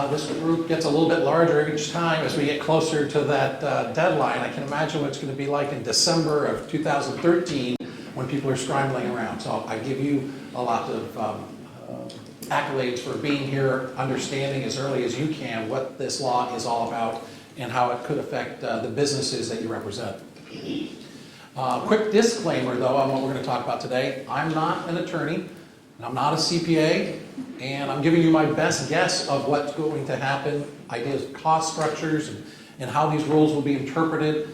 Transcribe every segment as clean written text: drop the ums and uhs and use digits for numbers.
This group gets a little bit larger each time as we get closer to that deadline. I can imagine what it's going to be like in December of 2013 when people are scrambling around. So I give you a lot of accolades for being here, understanding as early as you can what this law is all about and how it could affect the businesses that you represent. Quick disclaimer, though, on what we're going to talk about today. I'm not an attorney, and I'm not a CPA, and I'm giving you my best guess of what's going to happen, ideas of cost structures, and how these rules will be interpreted.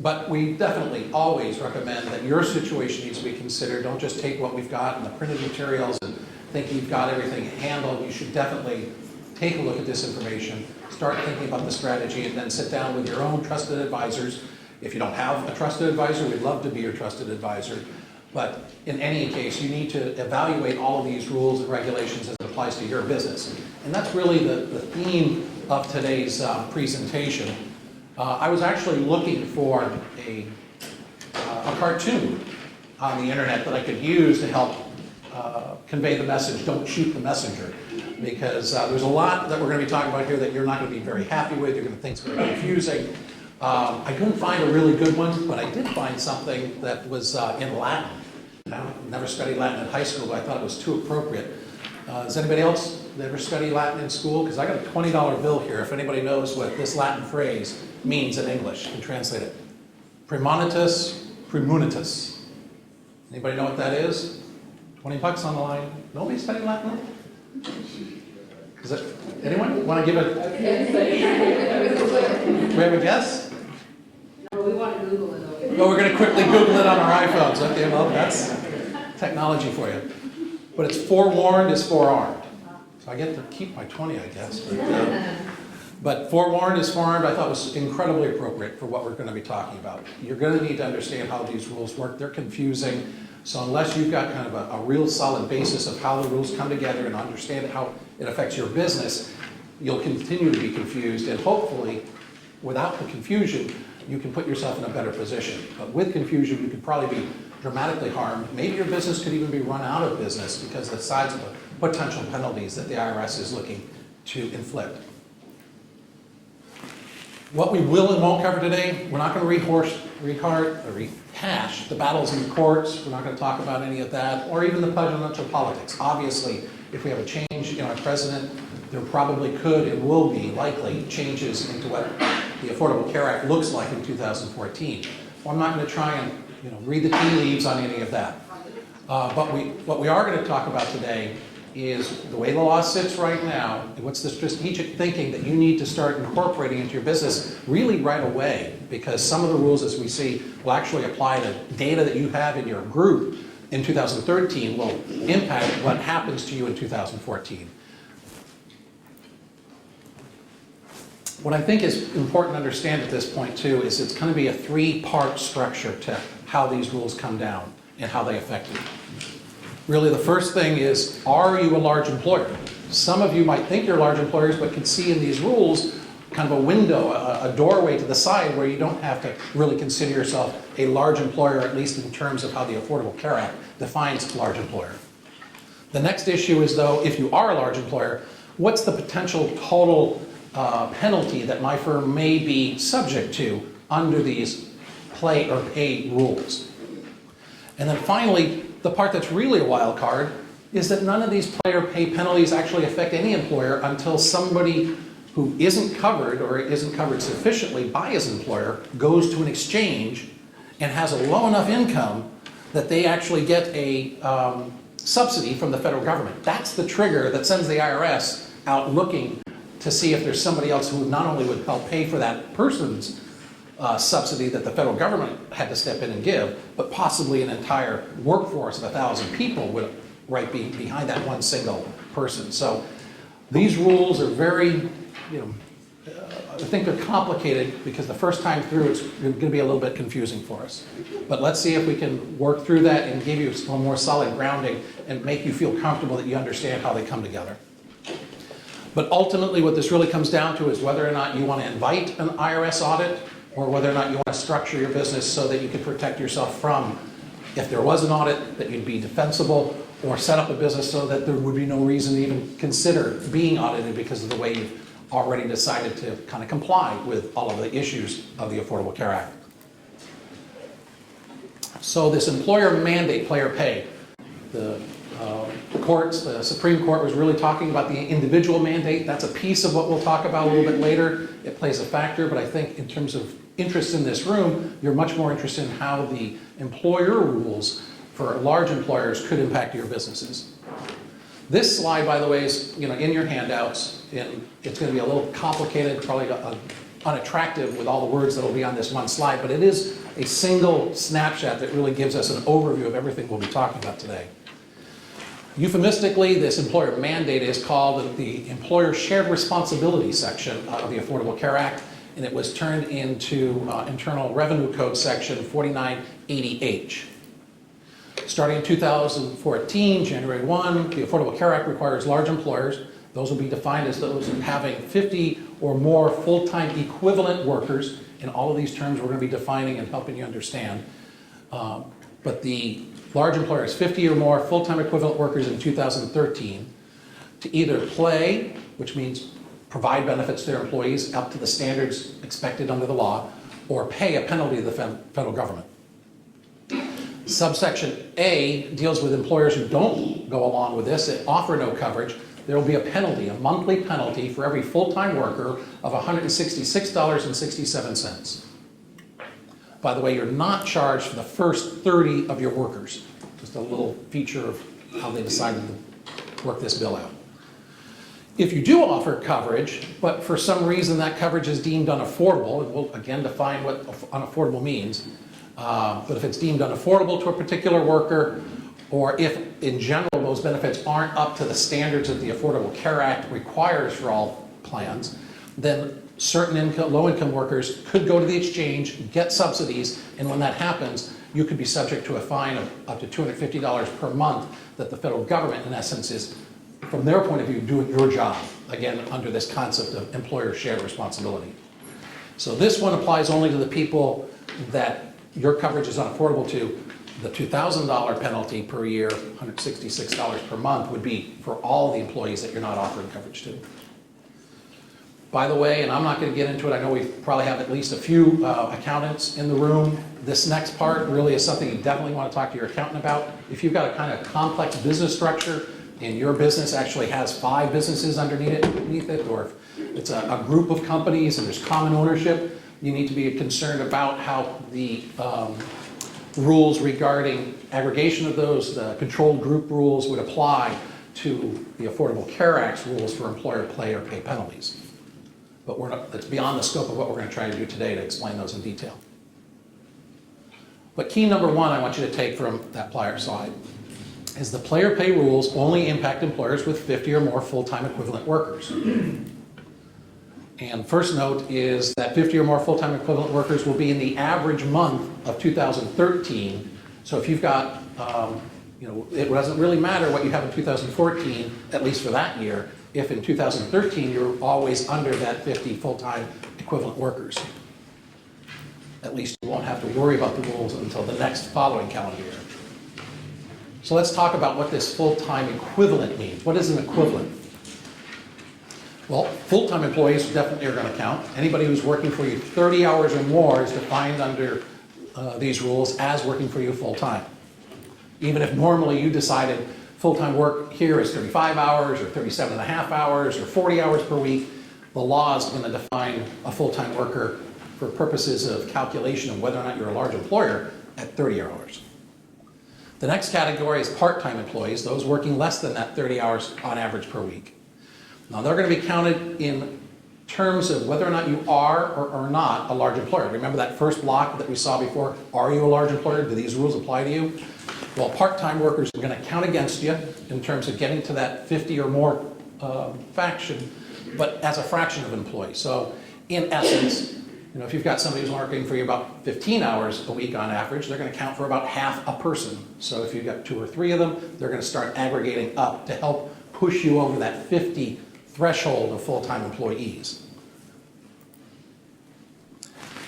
But we definitely always recommend that your situation needs to be considered. Don't just take what we've got in the printed materials and think you've got everything handled. You should definitely take a look at this information, start thinking about the strategy, and then sit down with your own trusted advisors. If you don't have a trusted advisor, we'd love to be your trusted advisor. But in any case, you need to evaluate all of these rules and regulations as it applies to your business. And that's really the theme of today's presentation. I was actually looking for a cartoon on the internet that I could use to help convey the message, don't shoot the messenger. Because there's a lot that we're going to be talking about here that you're not going to be very happy with, you're going to think it's very confusing. I couldn't find a really good one, but I did find something that was in Latin. I never studied Latin in high school, but I thought it was too appropriate. Does anybody else ever study Latin in school? Because I got a $20 bill here, if anybody knows what this Latin phrase means in English, you can translate it. Premonitus, premunitus. Anybody know what that is? 20 bucks on the line. Nobody study Latin? Is it, anyone want to give it? We have a guess? No, we want to Google it. Well, we're going to quickly Google it on our iPhones. Okay, well, that's technology for you. But it's forewarned is forearmed. So I get to keep my 20, I guess. But forewarned is forearmed, I thought was incredibly appropriate for what we're going to be talking about. You're going to need to understand how these rules work. They're confusing. So unless you've got kind of a real solid basis of how the rules come together and understand how it affects your business, you'll continue to be confused. And hopefully, without the confusion, you can put yourself in a better position. But with confusion, you could probably be dramatically harmed. Maybe your business could even be run out of business because of the size of the potential penalties that the IRS is looking to inflict. What we will and won't cover today, we're not going to rehash the battles in the courts. We're not going to talk about any of that, or even the presidential politics. Obviously, if we have a change in our president, there probably could and will be likely changes into what the Affordable Care Act looks like in 2014. Well, I'm not going to try and read the tea leaves on any of that. But what we are going to talk about today is the way the law sits right now, and what's the strategic thinking that you need to start incorporating into your business really right away, because some of the rules, as we see, will actually apply to data that you have in your group in 2013 will impact what happens to you in 2014. What I think is important to understand at this point, too, is it's going to be a three-part structure to how these rules come down and how they affect you. Really, the first thing is, are you a large employer? Some of you might think you're large employers, but can see in these rules kind of a window, a doorway to the side where you don't have to really consider yourself a large employer, at least in terms of how the Affordable Care Act defines large employer. The next issue is, though, if you are a large employer, what's the potential total penalty that my firm may be subject to under these play or pay rules? And then finally, the part that's really a wild card is that none of these play or pay penalties actually affect any employer until somebody who isn't covered or isn't covered sufficiently by his employer goes to an exchange and has a low enough income that they actually get a subsidy from the federal government. That's the trigger that sends the IRS out looking to see if there's somebody else who not only would help pay for that person's subsidy that the federal government had to step in and give, but possibly an entire workforce of 1,000 people would be behind that one single person. So these rules are very, I think they're complicated because the first time through it's going to be a little bit confusing for us. But let's see if we can work through that and give you some more solid grounding and make you feel comfortable that you understand how they come together. But ultimately what this really comes down to is whether or not you want to invite an IRS audit or whether or not you want to structure your business so that you can protect yourself from, if there was an audit, that you'd be defensible, or set up a business so that there would be no reason to even consider being audited because of the way you've already decided to kind of comply with all of the issues of the Affordable Care Act. So this employer mandate player pay, the Supreme Court was really talking about the individual mandate. That's a piece of what we'll talk about a little bit later. It plays a factor, but I think in terms of interest in this room, you're much more interested in how the employer rules for large employers could impact your businesses. This slide, by the way, is in your handouts, and it's going to be a little complicated, probably unattractive with all the words that will be on this one slide, but it is a single snapshot that really gives us an overview of everything we'll be talking about today. Euphemistically, this employer mandate is called the Employer Shared Responsibility section of the Affordable Care Act, and it was turned into Internal Revenue Code section 4980H. Starting in 2014, January 1, the Affordable Care Act requires large employers, those will be defined as those having 50 or more full-time equivalent workers, and all of these terms we're going to be defining and helping you understand. But the large employers, 50 or more full-time equivalent workers in 2013, to either play, which means provide benefits to their employees up to the standards expected under the law, or pay a penalty to the federal government. Subsection A deals with employers who don't go along with this and offer no coverage. There will be a penalty, a monthly penalty for every full-time worker of $166.67. By the way, you're not charged for the first 30 of your workers. Just a little feature of how they decided to work this bill out. If you do offer coverage, but for some reason that coverage is deemed unaffordable, and we'll again define what unaffordable means, but if it's deemed unaffordable to a particular worker, or if in general those benefits aren't up to the standards that the Affordable Care Act requires for all plans, then certain low-income workers could go to the exchange, get subsidies, and when that happens, you could be subject to a fine of up to $250 per month that the federal government, in essence, is, from their point of view, doing your job, again, under this concept of employer shared responsibility. So this one applies only to the people that your coverage is unaffordable to. The $2,000 penalty per year, $166 per month, would be for all the employees that you're not offering coverage to. By the way, and I'm not going to get into it, I know we probably have at least a few accountants in the room. This next part really is something you definitely want to talk to your accountant about. If you've got a kind of complex business structure and your business actually has 5 businesses underneath it, or if it's a group of companies and there's common ownership, you need to be concerned about how the rules regarding aggregation of those, the controlled group rules, would apply to the Affordable Care Act's rules for employer pay or pay penalties. But that's beyond the scope of what we're going to try to do today to explain those in detail. But key number 1 I want you to take from that player slide is the player pay rules only impact employers with 50 or more full-time equivalent workers. And first note is that 50 or more full-time equivalent workers will be in the average month of 2013. So if you've got, it doesn't really matter what you have in 2014, at least for that year, if in 2013 you're always under that 50 full-time equivalent workers. At least you won't have to worry about the rules until the next following calendar year. So let's talk about what this full-time equivalent means. What is an equivalent? Well, full-time employees definitely are going to count. Anybody who's working for you 30 hours or more is defined under these rules as working for you full-time. Even if normally you decided full-time work here is 35 hours or 37 and a half hours or 40 hours per week, the law is going to define a full-time worker for purposes of calculation of whether or not you're a large employer at 30 hours. The next category is part-time employees, those working less than that 30 hours on average per week. Now they're going to be counted in terms of whether or not you are or are not a large employer. Remember that first block that we saw before? Are you a large employer? Do these rules apply to you? Well, part-time workers are going to count against you in terms of getting to that 50 or more fraction, but as a fraction of employees. So in essence, if you've got somebody who's working for you about 15 hours a week on average, they're going to count for about half a person. So if you've got 2 or 3 of them, they're going to start aggregating up to help push you over that 50 threshold of full-time employees.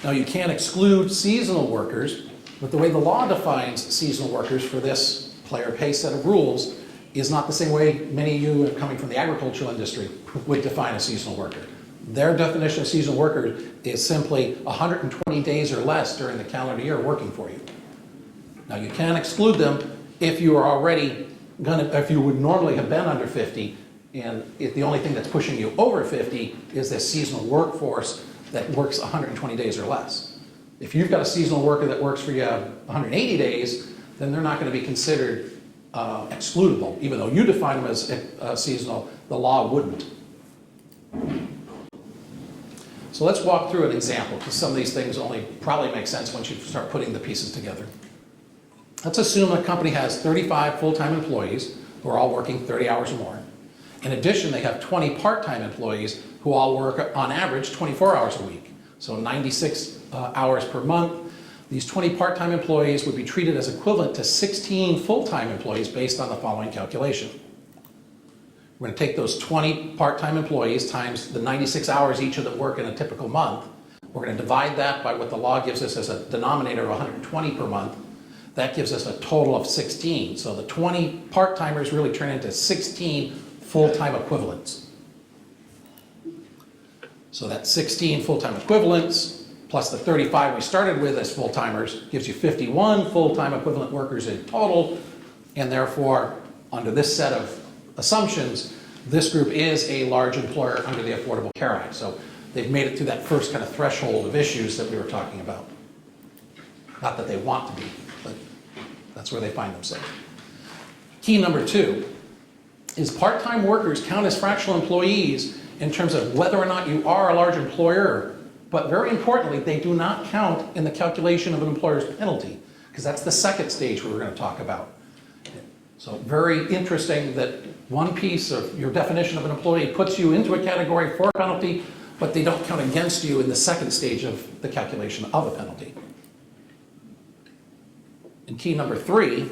Now you can't exclude seasonal workers, but the way the law defines seasonal workers for this player pay set of rules is not the same way many of you coming from the agricultural industry would define a seasonal worker. Their definition of seasonal worker is simply 120 days or less during the calendar year working for you. Now you can exclude them if you are already if you would normally have been under 50, and if the only thing that's pushing you over 50 is this seasonal workforce that works 120 days or less. If you've got a seasonal worker that works for you 180 days, then they're not going to be considered excludable. Even though you define them as seasonal, the law wouldn't. So let's walk through an example, because some of these things only probably make sense once you start putting the pieces together. Let's assume a company has 35 full-time employees who are all working 30 hours or more. In addition, they have 20 part-time employees who all work on average 24 hours a week, so 96 hours per month. These 20 part-time employees would be treated as equivalent to 16 full-time employees based on the following calculation. We're going to take those 20 part-time employees times the 96 hours each of them work in a typical month. We're going to divide that by what the law gives us as a denominator of 120 per month. That gives us a total of 16. So the 20 part-timers really turn into 16 full-time equivalents. So that 16 full-time equivalents plus the 35 we started with as full-timers gives you 51 full-time equivalent workers in total, and therefore, under this set of assumptions, this group is a large employer under the Affordable Care Act. So they've made it through that first kind of threshold of issues that we were talking about. Not that they want to be, but that's where they find themselves. Key number 2 is part-time workers count as fractional employees in terms of whether or not you are a large employer, but very importantly, they do not count in the calculation of an employer's penalty, because that's the second stage we're going to talk about. So very interesting that one piece of your definition of an employee puts you into a category for a penalty, but they don't count against you in the second stage of the calculation of a penalty. And key number 3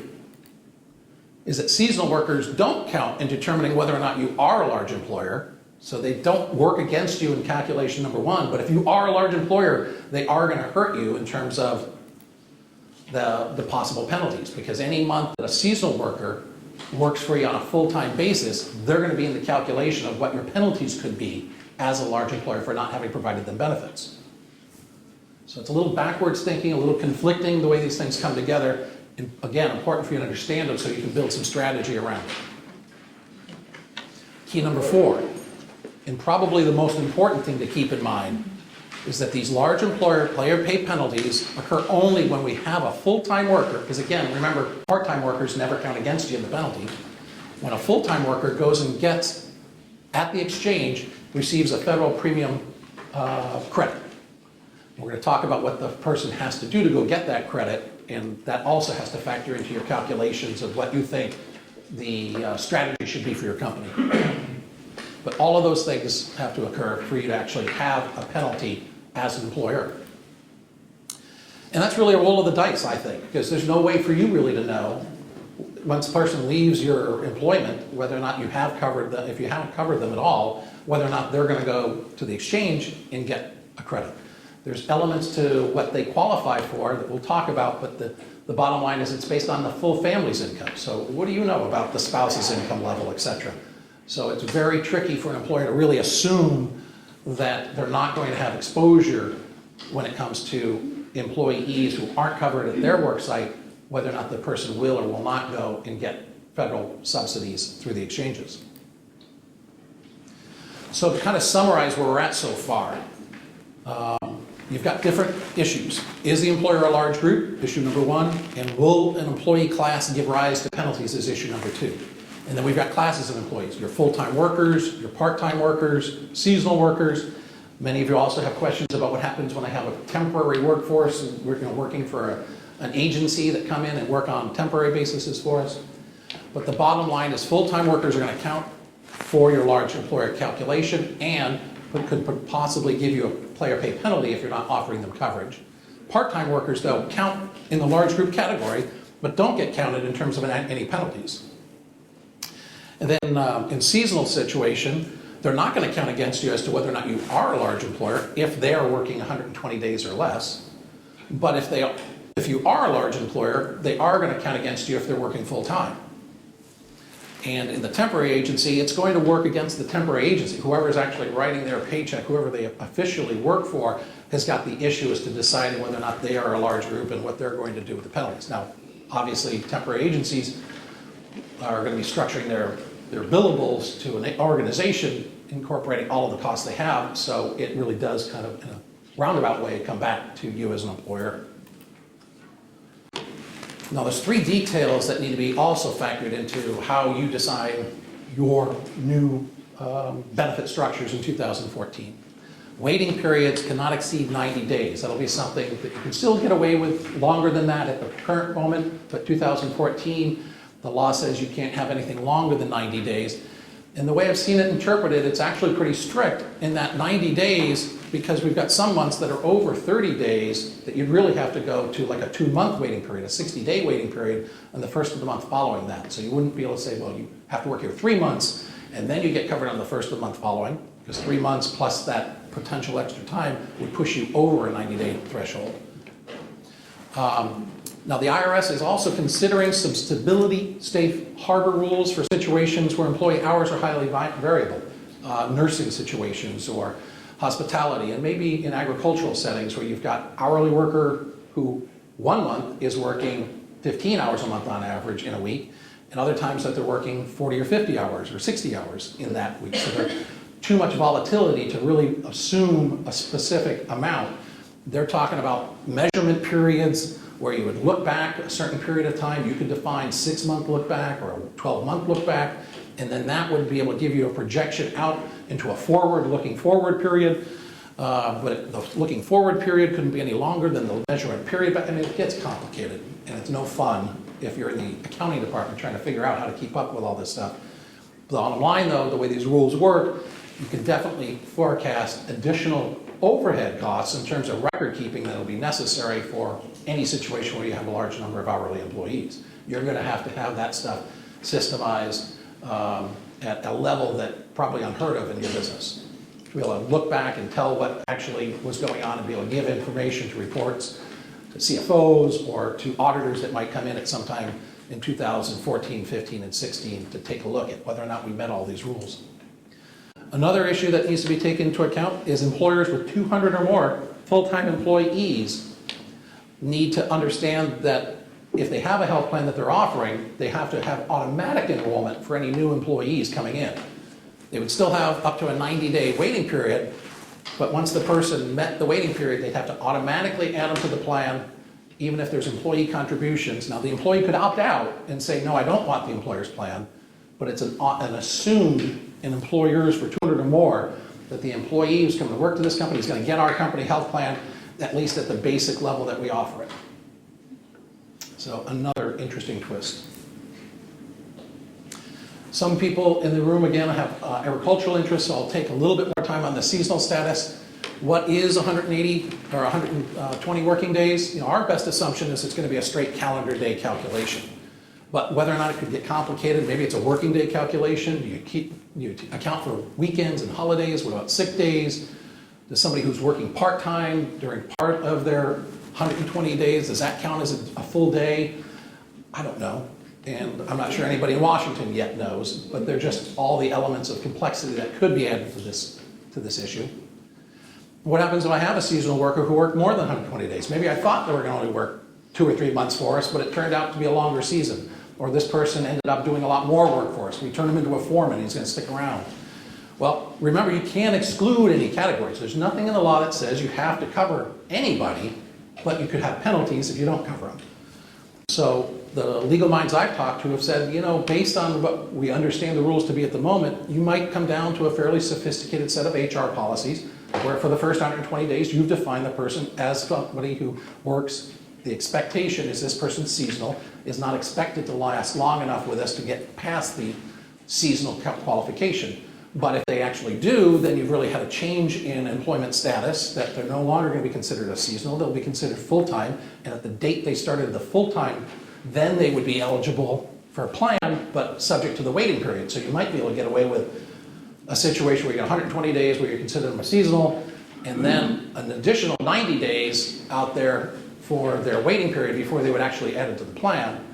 is that seasonal workers don't count in determining whether or not you are a large employer. So they don't work against you in calculation number 1, but if you are a large employer, they are going to hurt you in terms of the possible penalties, because any month that a seasonal worker works for you on a full-time basis, they're going to be in the calculation of what your penalties could be as a large employer for not having provided them benefits. So it's a little backwards thinking, a little conflicting the way these things come together. And again, important for you to understand them so you can build some strategy around it. Key number 4, and probably the most important thing to keep in mind, is that these large employer player pay penalties occur only when we have a full-time worker, because again, remember, part-time workers never count against you in the penalty. When a full-time worker goes and gets, at the exchange, receives a federal premium credit. We're going to talk about what the person has to do to go get that credit, and that also has to factor into your calculations of what you think the strategy should be for your company. But all of those things have to occur for you to actually have a penalty as an employer. And that's really a roll of the dice, I think, because there's no way for you really to know, once a person leaves your employment, whether or not you have covered them, if you haven't covered them at all, whether or not they're going to go to the exchange and get a credit. There's elements to what they qualify for that we'll talk about, but the bottom line is it's based on the full family's income. So what do you know about the spouse's income level, etc.? So it's very tricky for an employer to really assume that they're not going to have exposure when it comes to employees who aren't covered at their work site, whether or not the person will or will not go and get federal subsidies through the exchanges. So to kind of summarize where we're at so far, you've got different issues. Is the employer a large group? Issue number 1. And will an employee class give rise to penalties? Is issue number 2. And then we've got classes of employees, your full-time workers, your part-time workers, seasonal workers. Many of you also have questions about what happens when I have a temporary workforce and we're working for an agency that come in and work on temporary basis for us. But the bottom line is full-time workers are going to count for your large employer calculation and could possibly give you a player pay penalty if you're not offering them coverage. Part-time workers, though, count in the large group category, but don't get counted in terms of any penalties. And then in seasonal situation, they're not going to count against you as to whether or not you are a large employer if they are working 120 days or less. But if you are a large employer, they are going to count against you if they're working full-time. And in the temporary agency, it's going to work against the temporary agency. Whoever's actually writing their paycheck, whoever they officially work for, has got the issue as to deciding whether or not they are a large group and what they're going to do with the penalties. Now, obviously, temporary agencies are going to be structuring their billables to an organization incorporating all of the costs they have, so it really does kind of, in a roundabout way, come back to you as an employer. Now, there's three details that need to be also factored into how you decide your new benefit structures in 2014. Waiting periods cannot exceed 90 days. That'll be something that you can still get away with longer than that at the current moment, but 2014, the law says you can't have anything longer than 90 days. And the way I've seen it interpreted, it's actually pretty strict in that 90 days, because we've got some months that are over 30 days that you'd really have to go to like a 2-month waiting period, a 60-day waiting period, and the first of the month following that. So you wouldn't be able to say, well, you have to work here 3 months, and then you get covered on the first of the month following, because 3 months plus that potential extra time would push you over a 90-day threshold. Now, the IRS is also considering some stability safe harbor rules for situations where employee hours are highly variable, nursing situations or hospitality, and maybe in agricultural settings where you've got hourly worker who 1 month is working 15 hours a month on average in a week, and other times that they're working 40 or 50 hours or 60 hours in that week. So there's too much volatility to really assume a specific amount. They're talking about measurement periods where you would look back a certain period of time. You could define 6-month look back or a 12-month look back, and then that would be able to give you a projection out into a looking forward period. But the looking forward period couldn't be any longer than the measurement period. But I mean, it gets complicated, and it's no fun if you're in the accounting department trying to figure out how to keep up with all this stuff. The bottom line, though, the way these rules work, you can definitely forecast additional overhead costs in terms of record keeping that will be necessary for any situation where you have a large number of hourly employees. You're going to have that stuff systemized at a level that probably unheard of in your business. To be able to look back and tell what actually was going on and be able to give information to reports, to CFOs, or to auditors that might come in at some time in 2014, 15, and 16 to take a look at whether or not we met all these rules. Another issue that needs to be taken into account is employers with 200 or more full-time employees need to understand that if they have a health plan that they're offering, they have to have automatic enrollment for any new employees coming in. They would still have up to a 90-day waiting period, but once the person met the waiting period, they'd have to automatically add them to the plan, even if there's employee contributions. Now, the employee could opt out and say, no, I don't want the employer's plan, but it's an assumed in employers for 200 or more that the employee who's coming to work to this company is going to get our company health plan, at least at the basic level that we offer it. So another interesting twist. Some people in the room, again, have agricultural interests, so I'll take a little bit more time on the seasonal status. What is 180 or 120 working days? Our best assumption is it's going to be a straight calendar day calculation. But whether or not it could get complicated, maybe it's a working day calculation. Do you account for weekends and holidays? What about sick days? Does somebody who's working part-time during part of their 120 days, does that count as a full day? I don't know. And I'm not sure anybody in Washington yet knows, but they're just all the elements of complexity that could be added to this issue. What happens if I have a seasonal worker who worked more than 120 days? Maybe I thought they were going to only work 2 or 3 months for us, but it turned out to be a longer season. Or this person ended up doing a lot more work for us. We turned him into a foreman, he's going to stick around. Well, remember, you can't exclude any categories. There's nothing in the law that says you have to cover anybody, but you could have penalties if you don't cover them. So the legal minds I've talked to have said, based on what we understand the rules to be at the moment, you might come down to a fairly sophisticated set of HR policies where for the first 120 days you've defined the person as somebody who works. The expectation is this person's seasonal, is not expected to last long enough with us to get past the seasonal qualification. But if they actually do, then you've really had a change in employment status, that they're no longer going to be considered a seasonal, they'll be considered full-time, and at the date they started the full-time, then they would be eligible for a plan, but subject to the waiting period. So you might be able to get away with a situation where you got 120 days where you're considering them a seasonal, and then an additional 90 days out there for their waiting period before they would actually add it to the plan.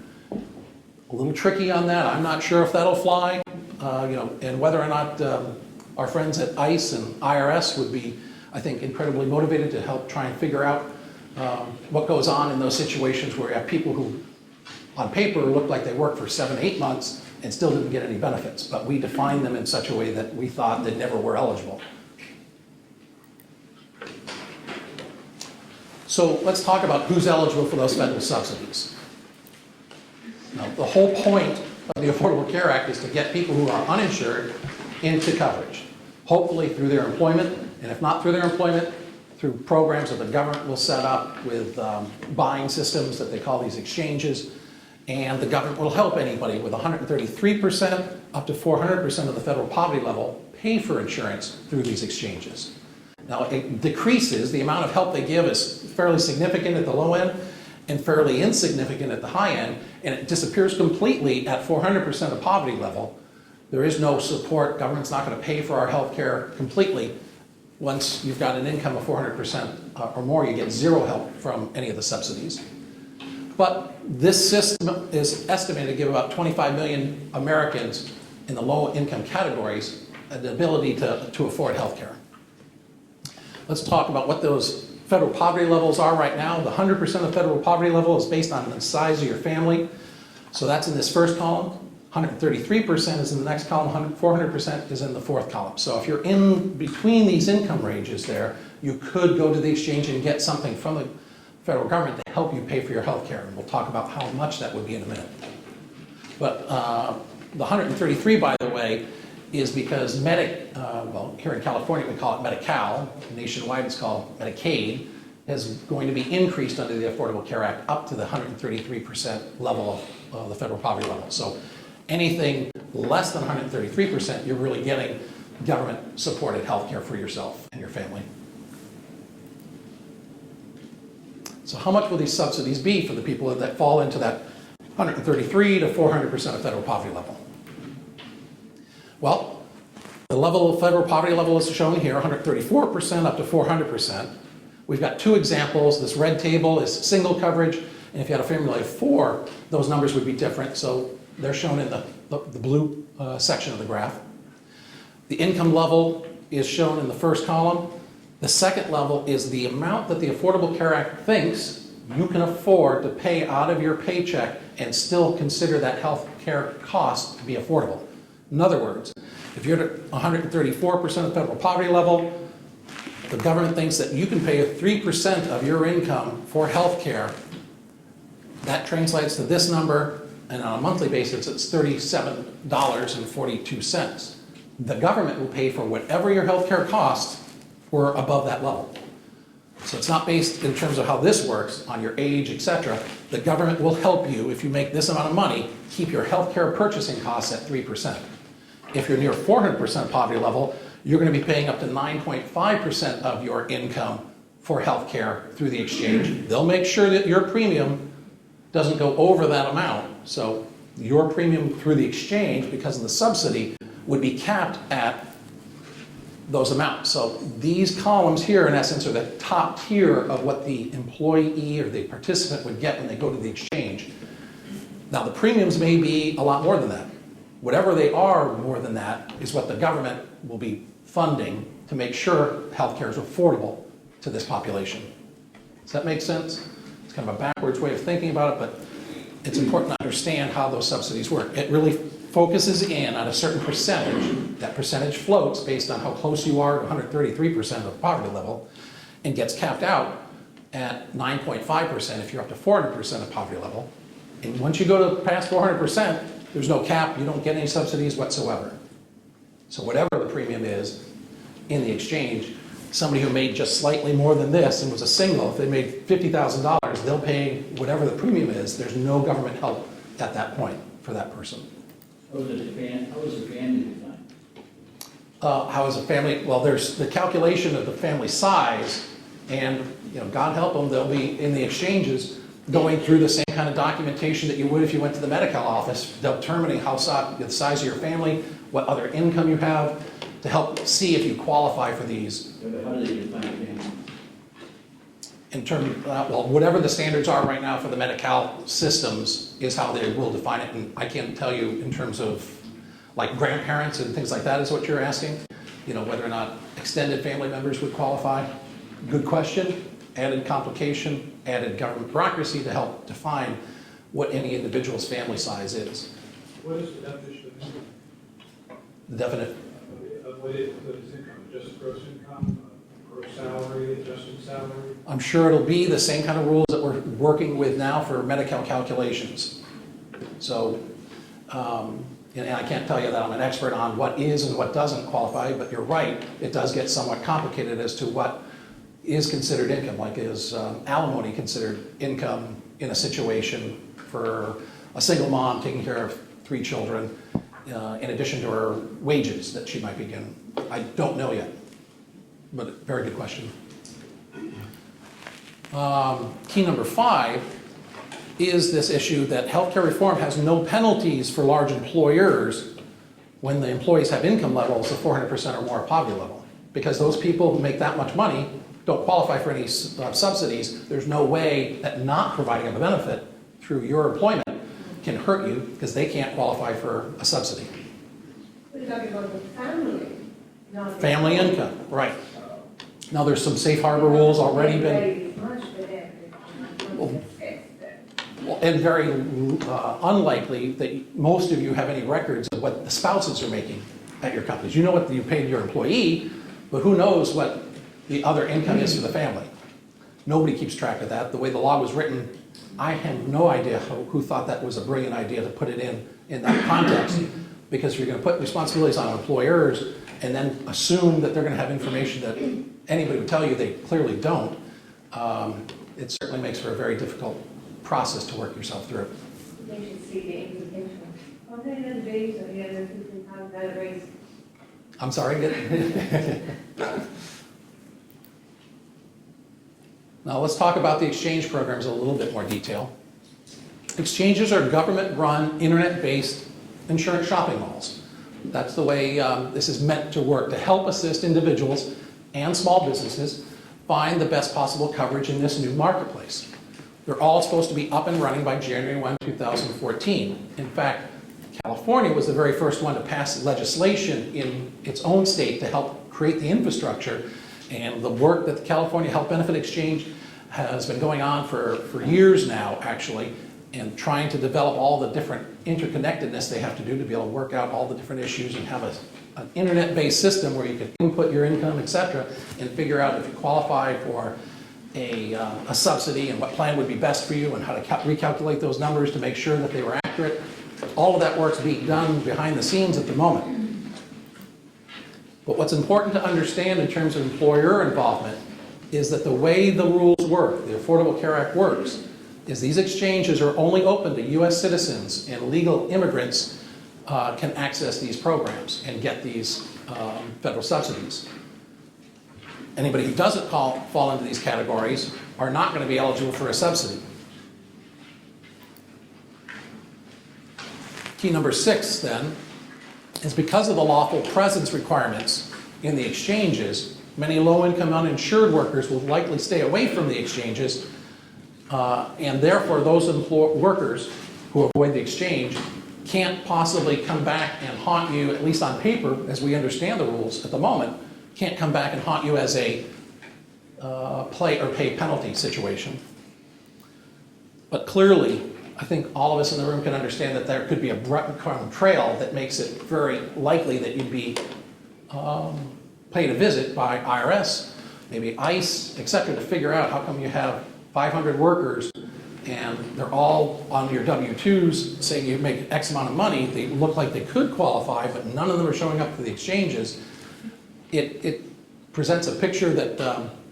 a little tricky on that. I'm not sure if that'll fly, and whether or not our friends at ICE and IRS would be, I think, incredibly motivated to help try and figure out what goes on in those situations where you have people who, on paper, look like they worked for 7, 8 months and still didn't get any benefits, but we defined them in such a way that we thought they never were eligible. So let's talk about who's eligible for those federal subsidies. Now, the whole point of the Affordable Care Act is to get people who are uninsured into coverage, hopefully through their employment, and if not through their employment, through programs that the government will set up with buying systems that they call these exchanges, and the government will help anybody with 133% up to 400% of the federal poverty level pay for insurance through these exchanges. Now, it decreases, the amount of help they give is fairly significant at the low end and fairly insignificant at the high end, and it disappears completely at 400% of poverty level. There is no support. Government's not going to pay for our health care completely. Once you've got an income of 400% or more, you get zero help from any of the subsidies. But this system is estimated to give about 25 million Americans in the low income categories the ability to afford health care. Let's talk about what those federal poverty levels are right now. The 100% of federal poverty level is based on the size of your family. So that's in this first column. 133% is in the next column. 400% is in the fourth column. So if you're in between these income ranges there, you could go to the exchange and get something from the federal government to help you pay for your health care. And we'll talk about how much that would be in a minute. But the 133, by the way, is because here in California we call it Medi-Cal, nationwide it's called Medicaid, is going to be increased under the Affordable Care Act up to the 133% level of the federal poverty level. So anything less than 133%, you're really getting government-supported health care for yourself and your family. So how much will these subsidies be for the people that fall into that 133 to 400% of federal poverty level? Well, the level of federal poverty level is shown here, 134% up to 400%. We've got two examples. This red table is single coverage, and if you had a family of 4, those numbers would be different. So they're shown in the blue section of the graph. The income level is shown in the first column. The second level is the amount that the Affordable Care Act thinks you can afford to pay out of your paycheck and still consider that health care cost to be affordable. In other words, if you're at 134% of federal poverty level, the government thinks that you can pay 3% of your income for health care. That translates to this number, and on a monthly basis, it's $37.42. The government will pay for whatever your health care costs were above that level. So it's not based in terms of how this works on your age, etc. The government will help you, if you make this amount of money, keep your health care purchasing costs at 3%. If you're near 400% poverty level, you're going to be paying up to 9.5% of your income for health care through the exchange. They'll make sure that your premium doesn't go over that amount. So your premium through the exchange, because of the subsidy, would be capped at those amounts. So these columns here, in essence, are the top tier of what the employee or the participant would get when they go to the exchange. Now, the premiums may be a lot more than that. Whatever they are more than that is what the government will be funding to make sure healthcare is affordable to this population. Does that make sense? It's kind of a backwards way of thinking about it, but it's important to understand how those subsidies work. It really focuses in on a certain percentage. That percentage floats based on how close you are to 133% of poverty level and gets capped out at 9.5% if you're up to 400% of poverty level. And once you go to past 400%, there's no cap, you don't get any subsidies whatsoever. So whatever the premium is in the exchange, somebody who made just slightly more than this and was a single, if they made $50,000, they'll pay whatever the premium is. There's no government help at that point for that person. How is a family defined? How is a family? Well, there's the calculation of the family size, and God help them, they'll be in the exchanges going through the same kind of documentation that you would if you went to the Medi-Cal office, determining the size of your family, what other income you have, to help see if you qualify for these. How do they define family? in terms, well, whatever the standards are right now for the Medi-Cal systems is how they will define it. And I can't tell you in terms of like grandparents and things like that is what you're asking. You know, whether or not extended family members would qualify. Good question. Added complication, added government bureaucracy to help define what any individual's family size is. What is the definition of income? The definite, What is income? Just gross income, gross salary, adjusted salary? I'm sure it'll be the same kind of rules that we're working with now for Medi-Cal calculations. So, and I can't tell you that I'm an expert on what is and what doesn't qualify, but you're right, it does get somewhat complicated as to what is considered income, like is alimony considered income in a situation for a single mom taking care of 3 children, in addition to her wages that she might be getting. I don't know yet, but very good question. Key number 5 is this issue that healthcare reform has no penalties for large employers when the employees have income levels of 400% or more of poverty level. Because those people who make that much money don't qualify for any subsidies. There's no way that not providing them a benefit through your employment can hurt you because they can't qualify for a subsidy. We're talking about the family, not. the- Family income, right. Now there's some safe harbor rules already been, Very much, but Well, well, and very unlikely that most of you have any records of what the spouses are making at your companies. You know what you paid your employee, but who knows what the other income is for the family. Nobody keeps track of that. The way the law was written, I have no idea who thought that was a brilliant idea to put it in that context, because you're going to put responsibilities on employers and then assume that they're going to have information that anybody would tell you they clearly don't. It certainly makes for a very difficult process to work yourself through. They should see the implication. Oh, they had a baby, so he had a 2-3 pound raise. I'm sorry? Now let's talk about the exchange programs in a little bit more detail. Exchanges are government-run, internet-based insurance shopping malls. That's the way this is meant to work, to help assist individuals and small businesses find the best possible coverage in this new marketplace. They're all supposed to be up and running by January 1, 2014. In fact, California was the very first one to pass legislation in its own state to help create the infrastructure, and the work that the California Health Benefit Exchange has been going on for years now, actually, and trying to develop all the different interconnectedness they have to do to be able to work out all the different issues and have an internet-based system where you can input your income, etc., and figure out if you qualify for a subsidy and what plan would be best for you and how to recalculate those numbers to make sure that they were accurate. All of that work's being done behind the scenes at the moment. But what's important to understand in terms of employer involvement is that the way the rules work, the Affordable Care Act works, is these exchanges are only open to U.S. citizens, and legal immigrants can access these programs and get these federal subsidies. Anybody who doesn't fall into these categories are not going to be eligible for a subsidy. Key number 6, then, is because of the lawful presence requirements in the exchanges, many low-income uninsured workers will likely stay away from the exchanges, and therefore those workers who avoid the exchange can't possibly come back and haunt you, at least on paper, as we understand the rules at the moment, can't come back and haunt you as a play or pay penalty situation. But clearly, I think all of us in the room can understand that there could be a breadcrumb trail that makes it very likely that you'd be paid a visit by IRS, maybe ICE, etc., to figure out how come you have 500 workers and they're all on your W-2s saying you make X amount of money. They look like they could qualify, but none of them are showing up for the exchanges. It presents a picture that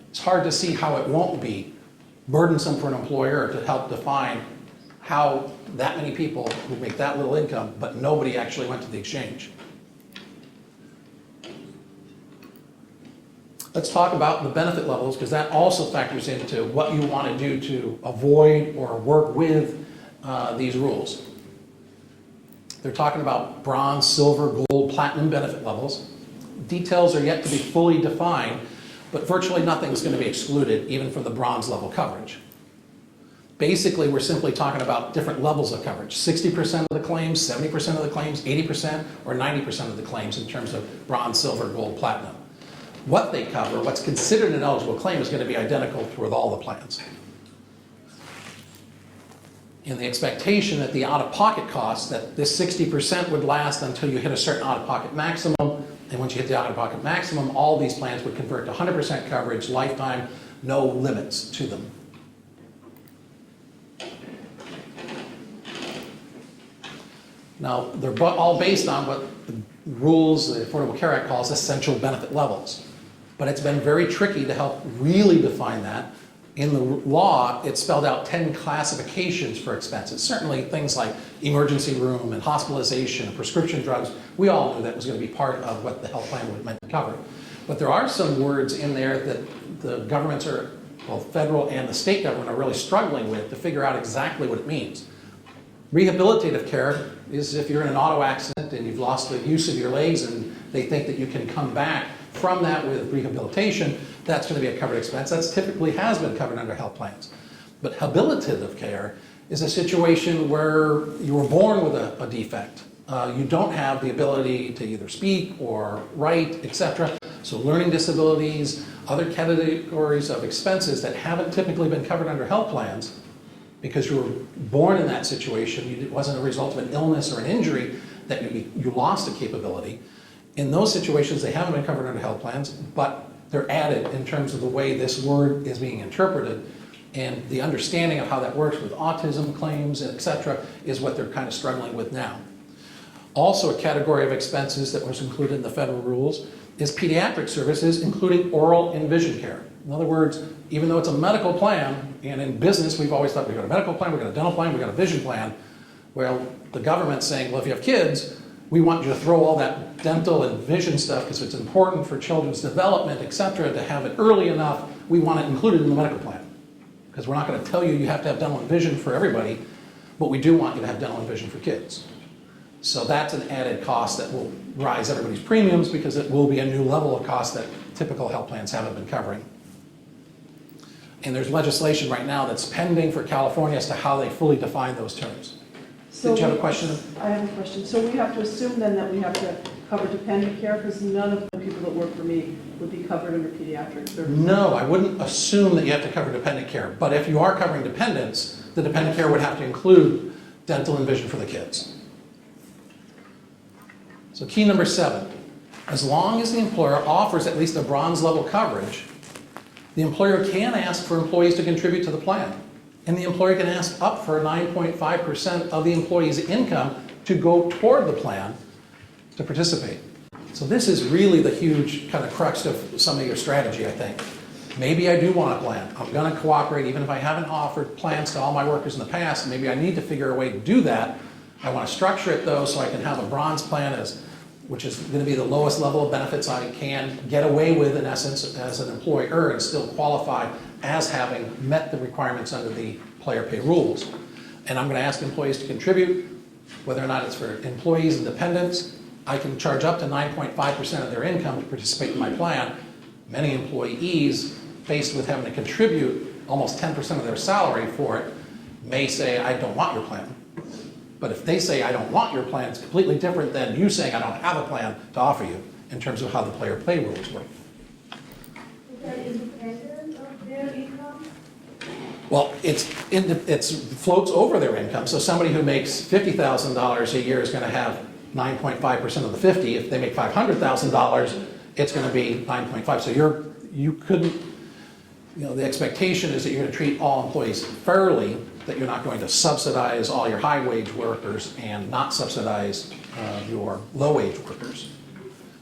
it's hard to see how it won't be burdensome for an employer to help define how that many people who make that little income, but nobody actually went to the exchange. Let's talk about the benefit levels, because that also factors into what you want to do to avoid or work with these rules. They're talking about bronze, silver, gold, platinum benefit levels. Details are yet to be fully defined, but virtually nothing is going to be excluded, even from the bronze level coverage. Basically, we're simply talking about different levels of coverage. 60% of the claims, 70% of the claims, 80%, or 90% of the claims in terms of bronze, silver, gold, platinum. What they cover, what's considered an eligible claim, is going to be identical with all the plans. And the expectation that the out-of-pocket costs, that this 60% would last until you hit a certain out-of-pocket maximum, and once you hit the out-of-pocket maximum, all these plans would convert to 100% coverage, lifetime, no limits to them. Now, they're all based on what the rules, the Affordable Care Act calls essential benefit levels. But it's been very tricky to help really define that. In the law, it's spelled out 10 classifications for expenses. Certainly things like emergency room and hospitalization, prescription drugs, we all knew that was going to be part of what the health plan was meant to cover. But there are some words in there that the governments are, both federal and the state government, are really struggling with to figure out exactly what it means. Rehabilitative care is if you're in an auto accident and you've lost the use of your legs and they think that you can come back from that with rehabilitation, that's going to be a covered expense. That typically has been covered under health plans. But habilitative care is a situation where you were born with a defect. You don't have the ability to either speak or write, etc. So learning disabilities, other categories of expenses that haven't typically been covered under health plans because you were born in that situation, it wasn't a result of an illness or an injury that you lost a capability. In those situations, they haven't been covered under health plans, but they're added in terms of the way this word is being interpreted, and the understanding of how that works with autism claims, etc., is what they're kind of struggling with now. Also, a category of expenses that was included in the federal rules is pediatric services, including oral and vision care. In other words, even though it's a medical plan, and in business we've always thought we've got a medical plan, we've got a dental plan, we've got a vision plan, well, the government's saying, well, if you have kids, we want you to throw all that dental and vision stuff because it's important for children's development, etc., to have it early enough. We want it included in the medical plan because we're not going to tell you have to have dental and vision for everybody, but we do want you to have dental and vision for kids. So that's an added cost that will rise everybody's premiums because it will be a new level of cost that typical health plans haven't been covering. And there's legislation right now that's pending for California as to how they fully define those terms. So Did you have a question? I have a question. So we have to assume then that we have to cover dependent care because none of the people that work for me would be covered under pediatric services? No, I wouldn't assume that you have to cover dependent care. But if you are covering dependents, the dependent care would have to include dental and vision for the kids. So key number 7, as long as the employer offers at least a bronze level coverage, the employer can ask for employees to contribute to the plan. And the employer can ask up for 9.5% of the employee's income to go toward the plan to participate. So this is really the huge kind of crux of some of your strategy, I think. Maybe I do want a plan. I'm going to cooperate even if I haven't offered plans to all my workers in the past. Maybe I need to figure a way to do that. I want to structure it though so I can have a bronze plan which is going to be the lowest level of benefits I can get away with in essence as an employer and still qualify as having met the requirements under the player pay rules. And I'm going to ask employees to contribute, whether or not it's for employees and dependents. I can charge up to 9.5% of their income to participate in my plan. Many employees, faced with having to contribute almost 10% of their salary for it, may say, I don't want your plan. But if they say, I don't want your plan, it's completely different than you saying, I don't have a plan to offer you in terms of how the player pay rules work. Is that independent of their income? Well, it floats over their income. So somebody who makes $50,000 a year is going to have 9.5% of the 50. If they make $500,000, it's going to be 9.5. So you couldn't, the expectation is that you're going to treat all employees fairly, that you're not going to subsidize all your high-wage workers and not subsidize your low-wage workers.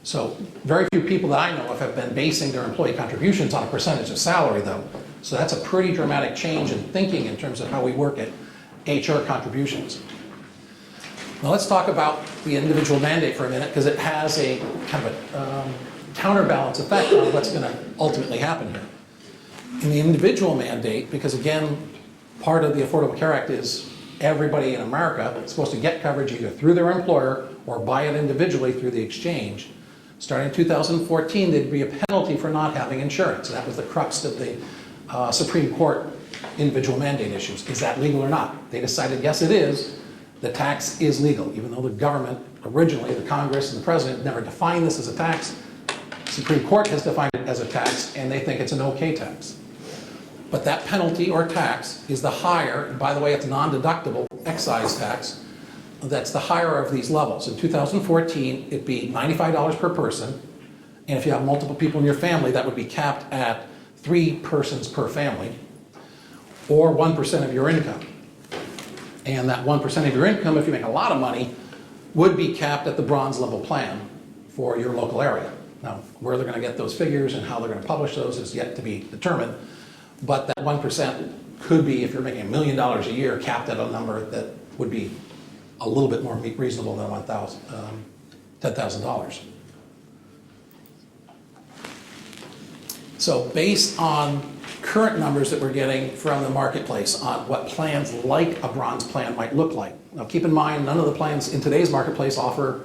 So very few people that I know of have been basing their employee contributions on a percentage of salary, though. So that's a pretty dramatic change in thinking in terms of how we work at HR contributions. Now let's talk about the individual mandate for a minute, because it has a kind of a counterbalance effect on what's going to ultimately happen here. In the individual mandate, because again, part of the Affordable Care Act is everybody in America is supposed to get coverage either through their employer or buy it individually through the exchange. Starting in 2014, there'd be a penalty for not having insurance. That was the crux of the Supreme Court individual mandate issues. Is that legal or not? They decided, yes, it is. The tax is legal, even though the government, originally, the Congress and the President, never defined this as a tax. The Supreme Court has defined it as a tax, and they think it's an okay tax. But that penalty or tax is the higher, and by the way, it's non-deductible excise tax, that's the higher of these levels. In 2014, it'd be $95 per person, and if you have multiple people in your family, that would be capped at 3 persons per family, or 1% of your income. And that 1% of your income, if you make a lot of money, would be capped at the bronze level plan for your local area. Now, where they're going to get those figures and how they're going to publish those is yet to be determined, but that 1% could be, if you're making $1 million a year, capped at a number that would be a little bit more reasonable than $10,000. So based on current numbers that we're getting from the marketplace on what plans like a bronze plan might look like. Now keep in mind, none of the plans in today's marketplace offer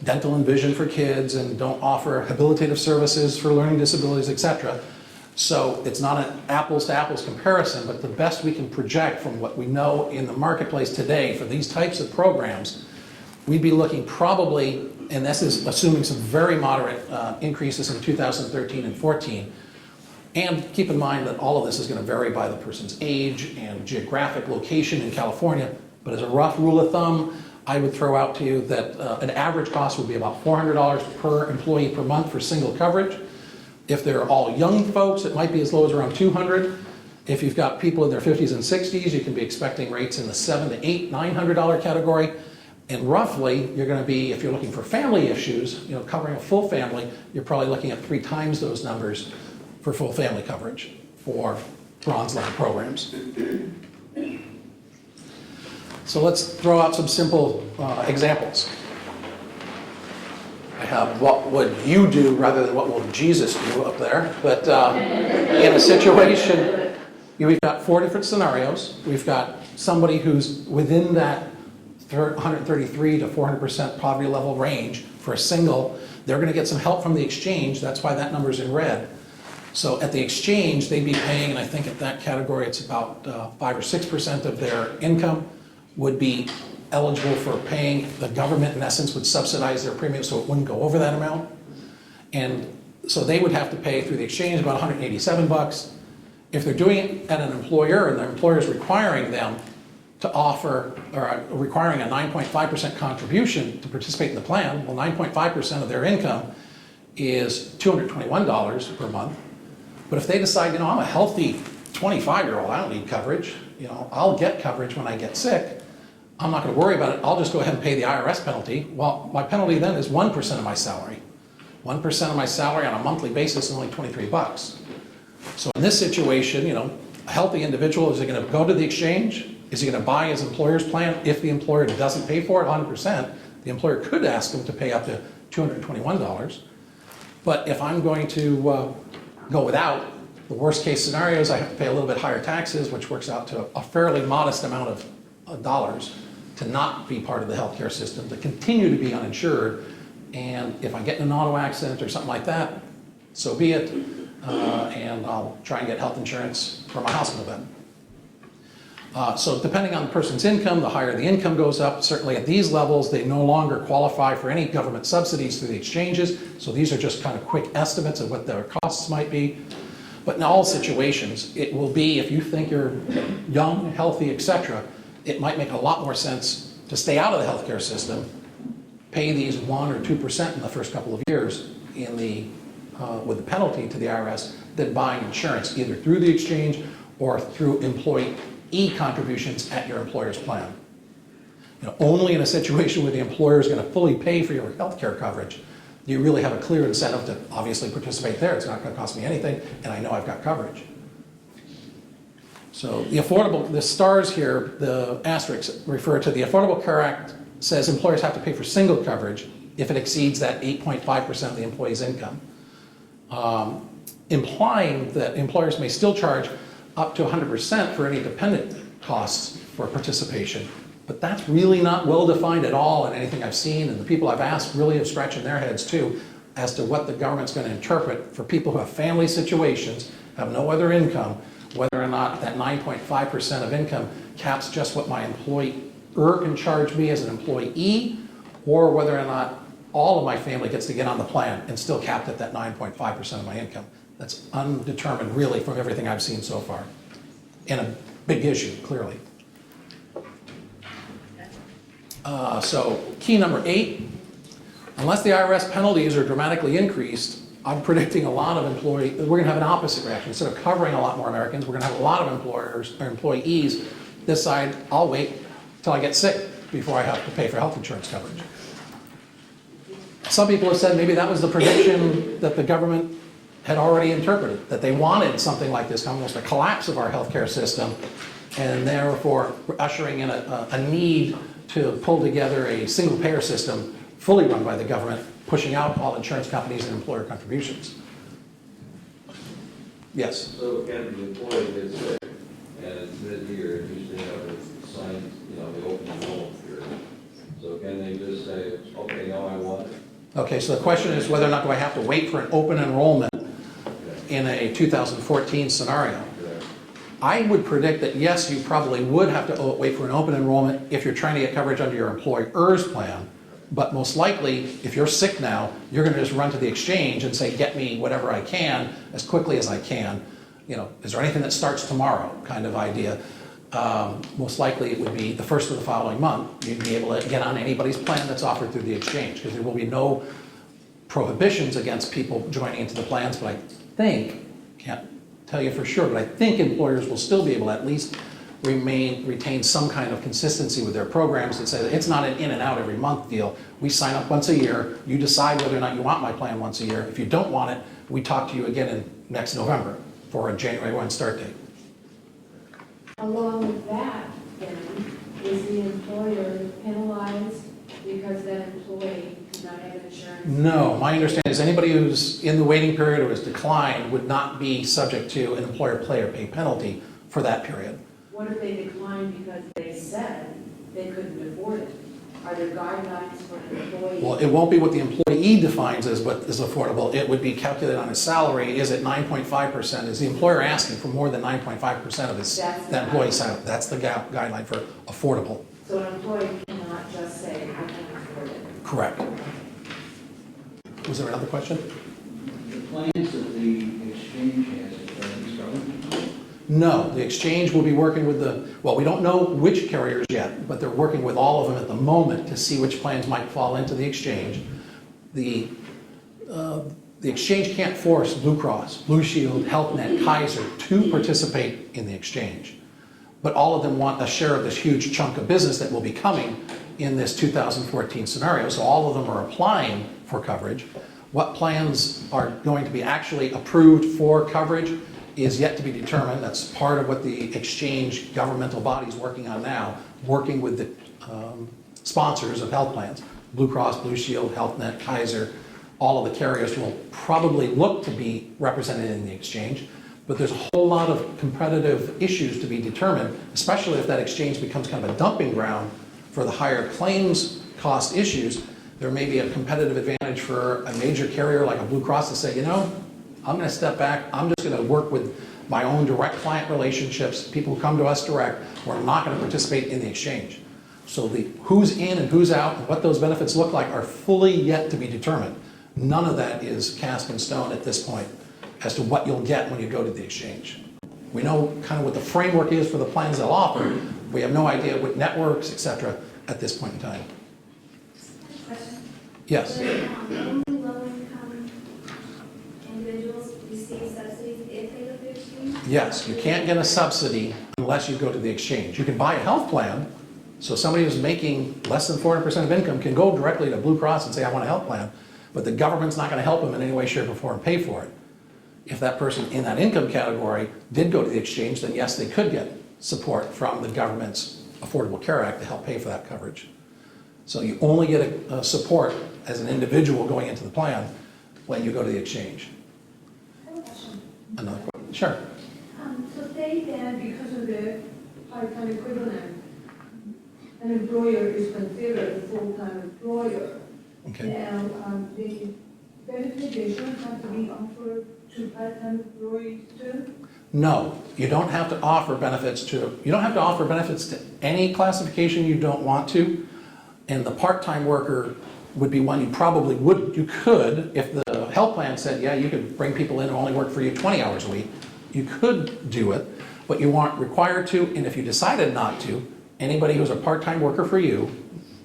dental and vision for kids and don't offer habilitative services for learning disabilities, etc. So it's not an apples to apples comparison, but the best we can project from what we know in the marketplace today for these types of programs, we'd be looking probably, and this is assuming some very moderate increases in 2013 and 14. And keep in mind that all of this is going to vary by the person's age and geographic location in California. But as a rough rule of thumb, I would throw out to you that an average cost would be about $400 per employee per month for single coverage. If they're all young folks, it might be as low as around $200. If you've got people in their 50s and 60s, you can be expecting rates in the $700 to $900 category. And roughly, you're going to be, if you're looking for family issues, covering a full family, you're probably looking at 3 times those numbers for full family coverage for bronze level programs. So let's throw out some simple examples. I have what would you do rather than what will Jesus do up there. But in a situation, we've got 4 different scenarios. We've got somebody who's within that 133 to 400% poverty level range for a single. They're going to get some help from the exchange. That's why that number's in red. So at the exchange, they'd be paying, and I think at that category, it's about 5 or 6% of their income would be eligible for paying. The government, in essence, would subsidize their premium so it wouldn't go over that amount. And so they would have to pay through the exchange about $187. If they're doing it at an employer and their employer is requiring them to offer, or requiring a 9.5% contribution to participate in the plan, well, 9.5% of their income is $221 per month. But if they decide, I'm a healthy 25-year-old, I don't need coverage, I'll get coverage when I get sick, I'm not going to worry about it, I'll just go ahead and pay the IRS penalty. Well, my penalty then is 1% of my salary. 1% of my salary on a monthly basis is only $23. So in this situation, a healthy individual, is he going to go to the exchange? Is he going to buy his employer's plan? If the employer doesn't pay for it 100%, the employer could ask him to pay up to $221. But if I'm going to go without, the worst case scenario is I have to pay a little bit higher taxes, which works out to a fairly modest amount of dollars to not be part of the healthcare system, to continue to be uninsured. And if I get in an auto accident or something like that, so be it. And I'll try and get health insurance for my hospital bed. So depending on the person's income, the higher the income goes up. Certainly at these levels, they no longer qualify for any government subsidies through the exchanges. So these are just kind of quick estimates of what their costs might be. But in all situations, it will be, if you think you're young, healthy, etc., it might make a lot more sense to stay out of the healthcare system, pay these 1 or 2% in the first couple of years with the penalty to the IRS than buying insurance, either through the exchange or through employee contributions at your employer's plan. Only in a situation where the employer is going to fully pay for your health care coverage do you really have a clear incentive to obviously participate there. It's not going to cost me anything, and I know I've got coverage. So the stars here, the asterisks, refer to the Affordable Care Act says employers have to pay for single coverage if it exceeds that 8.5% of the employee's income, implying that employers may still charge up to 100% for any dependent costs for participation. But that's really not well defined at all in anything I've seen, and the people I've asked really are scratching their heads too. as to what the government's going to interpret for people who have family situations, have no other income, whether or not that 9.5% of income caps just what my employer can charge me as an employee, or whether or not all of my family gets to get on the plan and still capped at that 9.5% of my income. That's undetermined, really, from everything I've seen so far. And a big issue, clearly. So key number 8, unless the IRS penalties are dramatically increased, I'm predicting a lot of we're going to have an opposite reaction. Instead of covering a lot more Americans, we're going to have a lot of employers or employees decide, I'll wait till I get sick before I have to pay for health insurance coverage. Some people have said maybe that was the prediction that the government had already interpreted, that they wanted something like this, almost a collapse of our healthcare system, and therefore ushering in a need to pull together a single payer system fully run by the government, pushing out all insurance companies and employer contributions. Yes? So can the employee get sick and it's mid-year and you still have to sign, the open enrollment period? So can they just say, okay, now I want it? Okay, so the question is whether or not do I have to wait for an open enrollment in a 2014 scenario. I would predict that yes, you probably would have to wait for an open enrollment if you're trying to get coverage under your employer's plan. But most likely, if you're sick now, you're going to just run to the exchange and say, get me whatever I can as quickly as I can. Is there anything that starts tomorrow kind of idea? Most likely it would be the first of the following month. You'd be able to get on anybody's plan that's offered through the exchange, because there will be no prohibitions against people joining into the plans, but I think, can't tell you for sure, but I think employers will still be able to at least retain some kind of consistency with their programs that say that it's not an in and out every month deal. We sign up once a year, you decide whether or not you want my plan once a year. If you don't want it, we talk to you again in next November for a January 1 start date. Along with that, then, is the employer penalized because that employee does not have insurance? No, my understanding is anybody who's in the waiting period or has declined would not be subject to an employer pay penalty for that period. What if they decline because they said they couldn't afford it? Are there guidelines for an employee? Well, it won't be what the employee defines as what is affordable. It would be calculated on his salary. Is it 9.5%? Is the employer asking for more than 9.5% of his that employee's salary? That's the guideline for affordable. So an employee cannot just say, I can't afford it. Correct. Was there another question? The plans that the exchange has, are these government? No, the exchange will be working with we don't know which carriers yet, but they're working with all of them at the moment to see which plans might fall into the exchange. The exchange can't force Blue Cross, Blue Shield, Health Net, Kaiser to participate in the exchange. But all of them want a share of this huge chunk of business that will be coming in this 2014 scenario. So all of them are applying for coverage. What plans are going to be actually approved for coverage is yet to be determined. That's part of what the exchange governmental body is working on now, working with the sponsors of health plans. Blue Cross, Blue Shield, Health Net, Kaiser, all of the carriers will probably look to be represented in the exchange, but there's a whole lot of competitive issues to be determined, especially if that exchange becomes kind of a dumping ground for the higher claims cost issues. There may be a competitive advantage for a major carrier like a Blue Cross to say, I'm going to step back. I'm just going to work with my own direct client relationships, people who come to us direct. We're not going to participate in the exchange. So who's in and who's out and what those benefits look like are fully yet to be determined. None of that is cast in stone at this point as to what you'll get when you go to the exchange. We know kind of what the framework is for the plans they'll offer. We have no idea what networks, et cetera, at this point in time. Question? Yes. Only low-income individuals receive subsidies if they go through exchange? Yes, you can't get a subsidy unless you go to the exchange. You can buy a health plan, so somebody who's making less than 400% of income can go directly to Blue Cross and say, I want a health plan, but the government's not going to help them in any way, shape, or form pay for it. If that person in that income category did go to the exchange, then yes, they could get support from the government's Affordable Care Act to help pay for that coverage. So you only get a support as an individual going into the plan when you go to the exchange. I have a question. Another question? Sure. So say that because of the part-time equivalent, an employer is considered a full-time employer. Okay. Now, the Beneficiaries have to be offered to part-time employees too? No, you don't have to offer benefits to any classification you don't want to. And the part-time worker would be one you could, if the health plan said, yeah, you could bring people in and only work for you 20 hours a week, you could do it, but you aren't required to. And if you decided not to, anybody who's a part-time worker for you,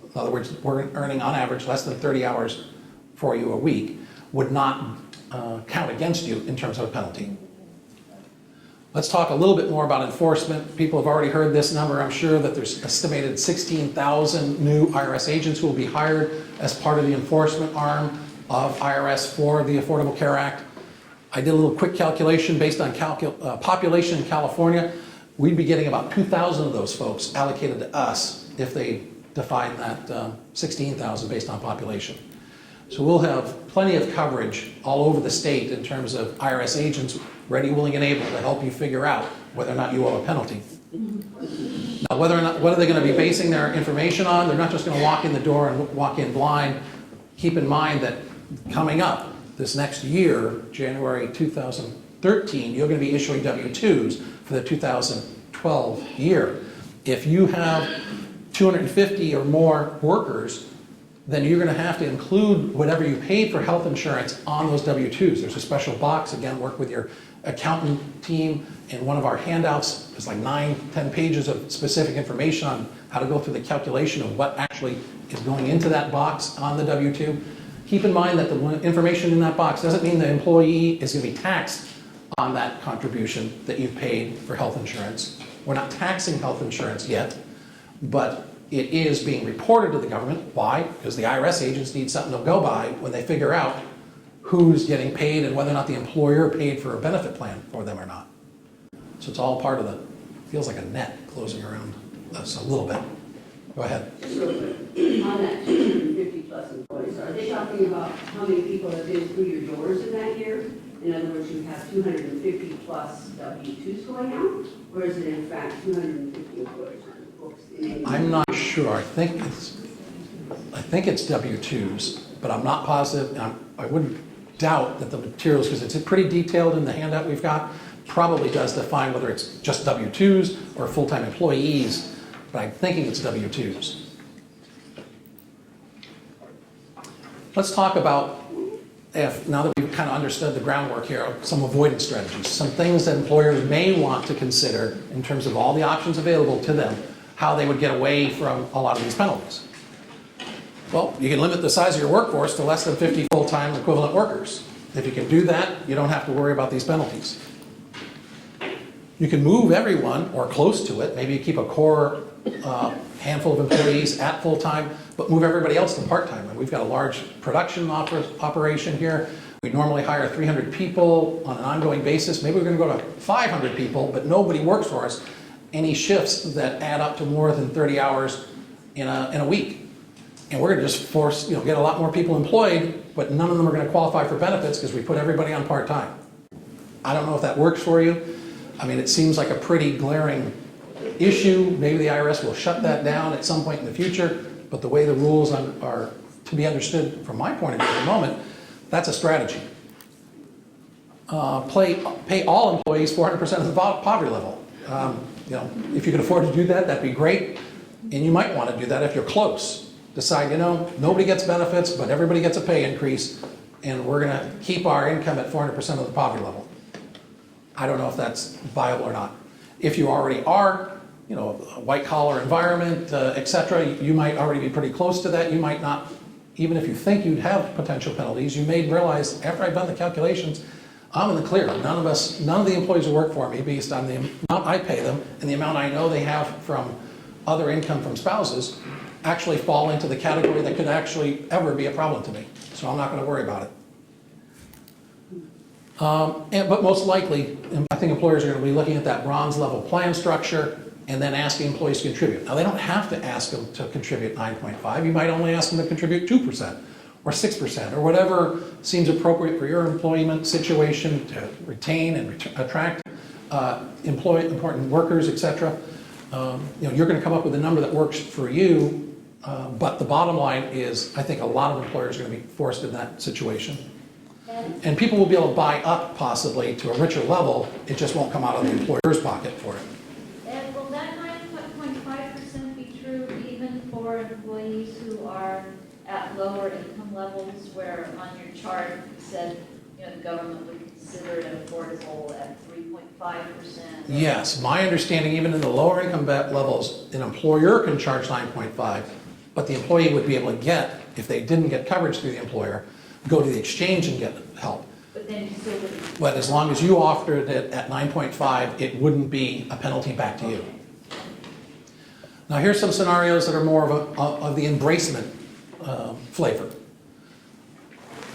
in other words, we're earning on average less than 30 hours for you a week, would not count against you in terms of a penalty. Let's talk a little bit more about enforcement. People have already heard this number. I'm sure that there's estimated 16,000 new IRS agents who will be hired as part of the enforcement arm of IRS for the Affordable Care Act. I did a little quick calculation based on population in California. We'd be getting about 2,000 of those folks allocated to us if they define that 16,000 based on population. So we'll have plenty of coverage all over the state in terms of IRS agents ready, willing, and able to help you figure out whether or not you owe a penalty. Now, what are they going to be basing their information on? They're not just going to walk in the door and walk in blind. Keep in mind that coming up this next year, January 2013, you're going to be issuing W-2s for the 2012 year. If you have 250 or more workers, then you're going to have to include whatever you paid for health insurance on those W-2s. There's a special box, again, work with your accountant team, and one of our handouts, there's like 9-10 pages of specific information on how to go through the calculation of what actually is going into that box on the W-2. Keep in mind that the information in that box doesn't mean the employee is going to be taxed on that contribution that you've paid for health insurance. We're not taxing health insurance yet, but it is being reported to the government. Why? Because the IRS agents need something to go by when they figure out who's getting paid and whether or not the employer paid for a benefit plan for them or not. So it's all part of feels like a net closing around us a little bit. Go ahead. Just real quick, on that 250 plus employees, are they talking about how many people have been through your doors in that year? In other words, you have 250 plus W-2s going out? Or is it in fact 250 employees on the books? I'm not sure. I think it's W-2s, but I'm not positive. I wouldn't doubt that the materials, because it's pretty detailed in the handout we've got, probably does define whether it's just W-2s or full-time employees, but I'm thinking it's W-2s. Let's talk about, now that we've kind of understood the groundwork here, some avoidance strategies, some things that employers may want to consider in terms of all the options available to them, how they would get away from a lot of these penalties. Well, you can limit the size of your workforce to less than 50 full-time equivalent workers. If you can do that, you don't have to worry about these penalties. You can move everyone, or close to it. Maybe you keep a core handful of employees at full-time, but move everybody else to part-time. And we've got a large production operation here. We normally hire 300 people on an ongoing basis. Maybe we're going to go to 500 people, but nobody works for us any shifts that add up to more than 30 hours in a week. And we're going to just get a lot more people employed, but none of them are going to qualify for benefits because we put everybody on part-time. I don't know if that works for you. I mean, it seems like a pretty glaring issue. Maybe the IRS will shut that down at some point in the future, but the way the rules are to be understood from my point of view at the moment, that's a strategy. Pay all employees 400% of the poverty level. If you can afford to do that, that'd be great. And you might want to do that if you're close. Decide, nobody gets benefits, but everybody gets a pay increase, and we're going to keep our income at 400% of the poverty level. I don't know if that's viable or not. If you already are, a white-collar environment, et cetera, you might already be pretty close to that. You might not, even if you think you'd have potential penalties, you may realize, after I've done the calculations, I'm in the clear. None of the employees who work for me, based on the amount I pay them and the amount I know they have from other income from spouses, actually fall into the category that could actually ever be a problem to me. So I'm not going to worry about it. But most likely, I think employers are going to be looking at that bronze level plan structure and then asking employees to contribute. Now, they don't have to ask them to contribute 9.5. You might only ask them to contribute 2% or 6% or whatever seems appropriate for your employment situation to retain and attract important workers, et cetera. You're going to come up with a number that works for you, but the bottom line is I think a lot of employers are going to be forced in that situation. And people will be able to buy up possibly to a richer level, it just won't come out of the employer's pocket for it. And will that 9.5% be true even for employees who are at lower income levels, where on your chart you said, you know, the government would consider it affordable at 3.5%? Yes, my understanding, even in the lower income levels, an employer can charge 9.5, but the employee would be able to get, if they didn't get coverage through the employer, go to the exchange and get help. But then you still wouldn't. But as long as you offered it at 9.5, it wouldn't be a penalty back to you. Now here's some scenarios that are more of the embracement flavor.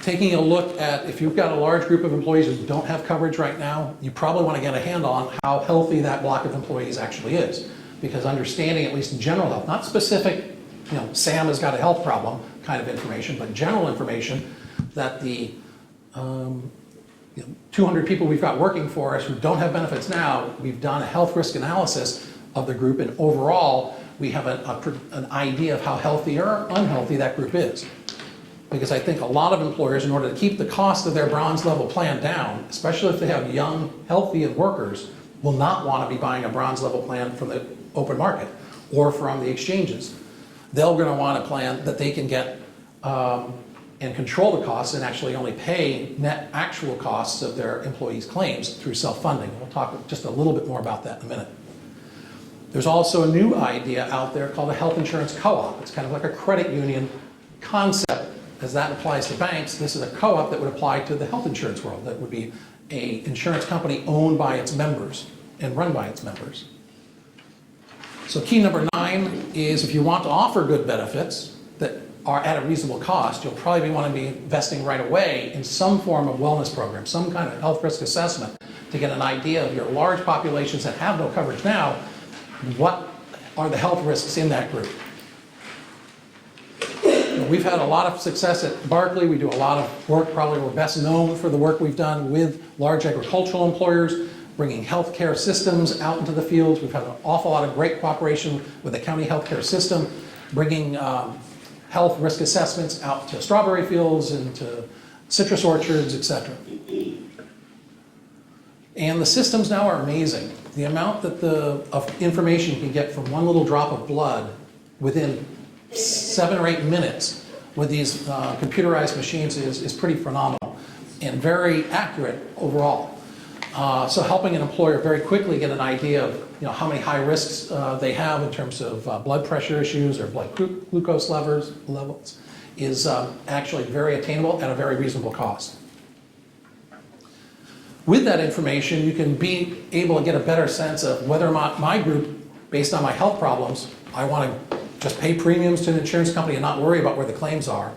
Taking a look at, if you've got a large group of employees who don't have coverage right now, you probably want to get a handle on how healthy that block of employees actually is. Because understanding, at least in general health, not specific, you know, Sam has got a health problem kind of information, but general information that the 200 people we've got working for us who don't have benefits now, we've done a health risk analysis of the group, and overall, we have an idea of how healthy or unhealthy that group is. Because I think a lot of employers, in order to keep the cost of their bronze level plan down, especially if they have young, healthy workers, will not want to be buying a bronze level plan from the open market or from the exchanges. They're going to want a plan that they can get and control the costs and actually only pay net actual costs of their employees' claims through self-funding. We'll talk just a little bit more about that in a minute. There's also a new idea out there called a health insurance co-op. It's kind of like a credit union concept. As that applies to banks, this is a co-op that would apply to the health insurance world. That would be an insurance company owned by its members and run by its members. So key number 9 is, if you want to offer good benefits that are at a reasonable cost, you'll probably want to be investing right away in some form of wellness program, some kind of health risk assessment to get an idea of your large populations that have no coverage now, what are the health risks in that group. We've had a lot of success at Barkley. We do a lot of work, probably we're best known for the work we've done with large agricultural employers, bringing healthcare systems out into the fields. We've had an awful lot of great cooperation with the county healthcare system, bringing health risk assessments out to strawberry fields and to citrus orchards, etc. And the systems now are amazing. The amount that of information you can get from one little drop of blood within 7 or 8 minutes with these computerized machines is pretty phenomenal and very accurate overall. So helping an employer very quickly get an idea of how many high risks they have in terms of blood pressure issues or blood glucose levels is actually very attainable at a very reasonable cost. With that information, you can be able to get a better sense of whether or not my group, based on my health problems, I want to just pay premiums to an insurance company and not worry about where the claims are.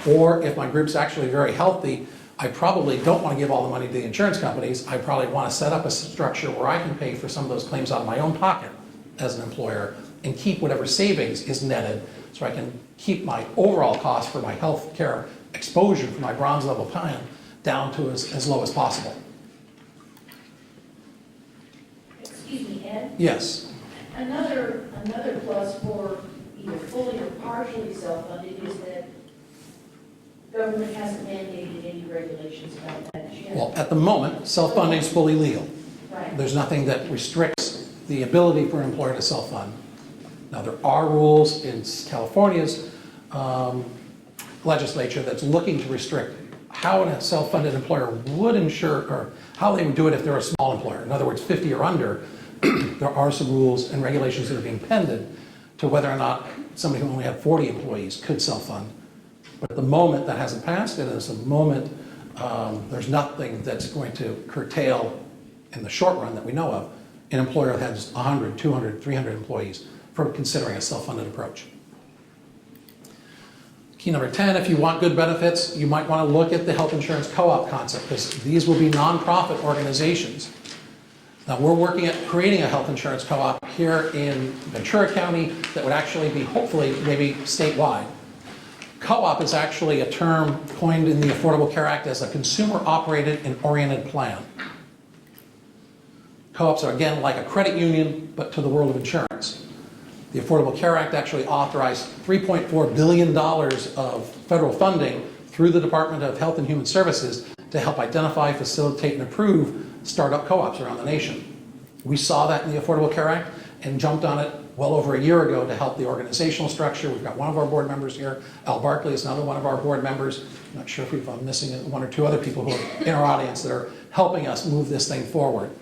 Or if my group's actually very healthy, I probably don't want to give all the money to the insurance companies. I probably want to set up a structure where I can pay for some of those claims out of my own pocket as an employer and keep whatever savings is netted so I can keep my overall cost for my health care exposure for my bronze level plan down to as low as possible. Excuse me, Ed? Yes. Another plus for either fully or partially self-funded is that government hasn't mandated any regulations about that yet. Well, at the moment, self-funding is fully legal. Right. There's nothing that restricts the ability for an employer to self-fund. Now, there are rules in California's legislature that's looking to restrict how a self-funded employer would insure, or how they would do it if they're a small employer. In other words, 50 or under, there are some rules and regulations that are being pended to whether or not somebody who only had 40 employees could self-fund. But at the moment, that hasn't passed, and at the moment, there's nothing that's going to curtail, in the short run that we know of, an employer that has 100, 200, 300 employees from considering a self-funded approach. Key number 10, if you want good benefits, you might want to look at the health insurance co-op concept, because these will be nonprofit organizations. Now, we're working at creating a health insurance co-op here in Ventura County that would actually be, hopefully, maybe statewide. Co-op is actually a term coined in the Affordable Care Act as a consumer-operated and oriented plan. Co-ops are, again, like a credit union, but to the world of insurance. The Affordable Care Act actually authorized $3.4 billion of federal funding through the Department of Health and Human Services to help identify, facilitate, and approve startup co-ops around the nation. We saw that in the Affordable Care Act and jumped on it well over a year ago to help the organizational structure. We've got one of our board members here. Al Barkley is another one of our board members. I'm not sure if I'm missing one or two other people who are in our audience that are helping us move this thing forward.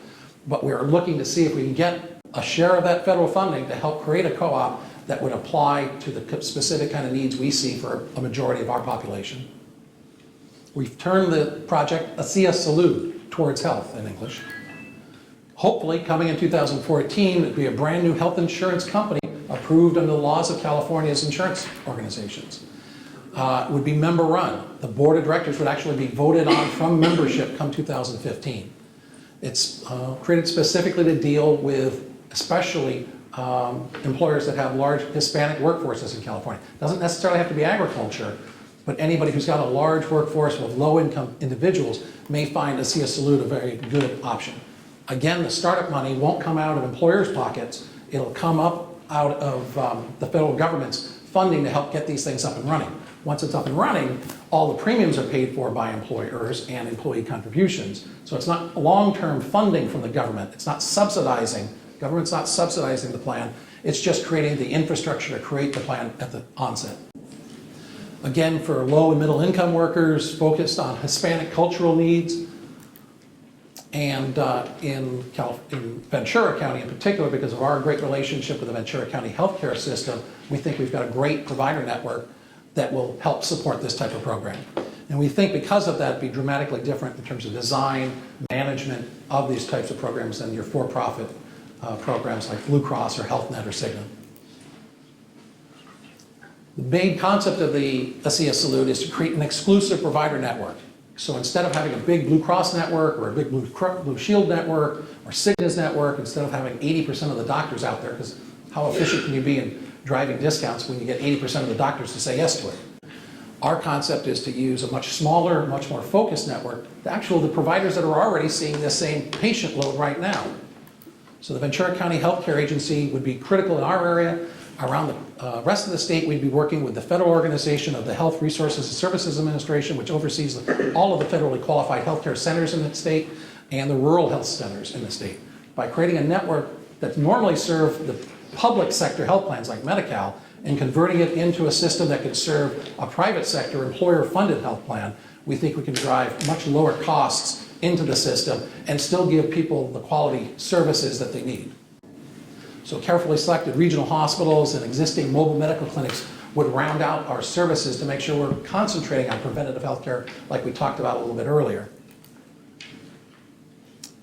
But we're looking to see if we can get a share of that federal funding to help create a co-op that would apply to the specific kind of needs we see for a majority of our population. We've turned the project ASEA Salute towards health in English. Hopefully, coming in 2014, it'd be a brand new health insurance company approved under the laws of California's insurance organizations. It would be member run. The board of directors would actually be voted on from membership come 2015. It's created specifically to deal with especially employers that have large Hispanic workforces in California. Doesn't necessarily have to be agriculture, but anybody who's got a large workforce with low-income individuals may find ASEA Salute a very good option. Again, the startup money won't come out of employers' pockets. It'll come up out of the federal government's funding to help get these things up and running. Once it's up and running, all the premiums are paid for by employers and employee contributions. So it's not long-term funding from the government. It's not subsidizing. Government's not subsidizing the plan. It's just creating the infrastructure to create the plan at the onset. Again, for low and middle income workers, focused on Hispanic cultural needs, and in Ventura County in particular, because of our great relationship with the Ventura County healthcare system, we think we've got a great provider network that will help support this type of program. And we think because of that, it'd be dramatically different in terms of design, management of these types of programs than your for-profit programs like Blue Cross or Health Net or Cigna. The main concept of the ASEA Salute is to create an exclusive provider network. So instead of having a big Blue Cross network or a big Blue Shield network or Cigna's network, instead of having 80% of the doctors out there, because how efficient can you be in driving discounts when you get 80% of the doctors to say yes to it? Our concept is to use a much smaller, much more focused network, the providers that are already seeing the same patient load right now. So the Ventura County Healthcare Agency would be critical in our area. Around the rest of the state, we'd be working with the federal organization of the Health Resources and Services Administration, which oversees all of the federally qualified healthcare centers in the state and the rural health centers in the state. By creating a network that normally serve the public sector health plans like Medi-Cal and converting it into a system that could serve a private sector employer-funded health plan, we think we can drive much lower costs into the system and still give people the quality services that they need. So carefully selected regional hospitals and existing mobile medical clinics would round out our services to make sure we're concentrating on preventative health care like we talked about a little bit earlier.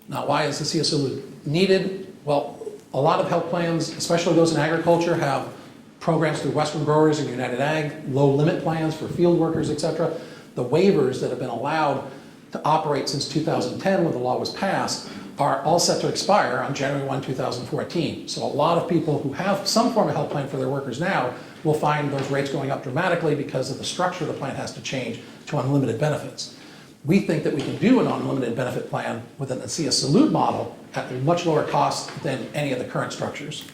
Now, why is the ASEA Salute needed? Well, a lot of health plans, especially those in agriculture, have programs through Western Growers and United Ag, low limit plans for field workers, etc. The waivers that have been allowed to operate since 2010 when the law was passed are all set to expire on January 1, 2014. So a lot of people who have some form of health plan for their workers now will find those rates going up dramatically because of the structure of the plan has to change to unlimited benefits. We think that we can do an unlimited benefit plan with an ASEA Salute model at a much lower cost than any of the current structures.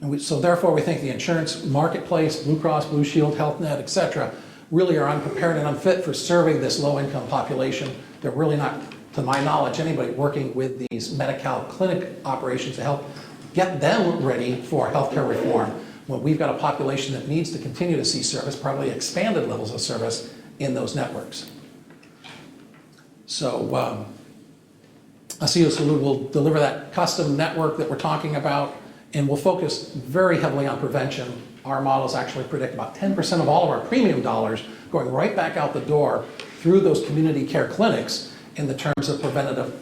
And so therefore we think the insurance marketplace, Blue Cross, Blue Shield, Health Net, etc., really are unprepared and unfit for serving this low-income population. They're really not, to my knowledge, anybody working with these Medi-Cal clinic operations to help get them ready for healthcare reform when we've got a population that needs to continue to see service, probably expanded levels of service in those networks. So ASEA Salute will deliver that custom network that we're talking about, and we'll focus very heavily on prevention. Our models actually predict about 10% of all of our premium dollars going right back out the door through those community care clinics in the terms of preventative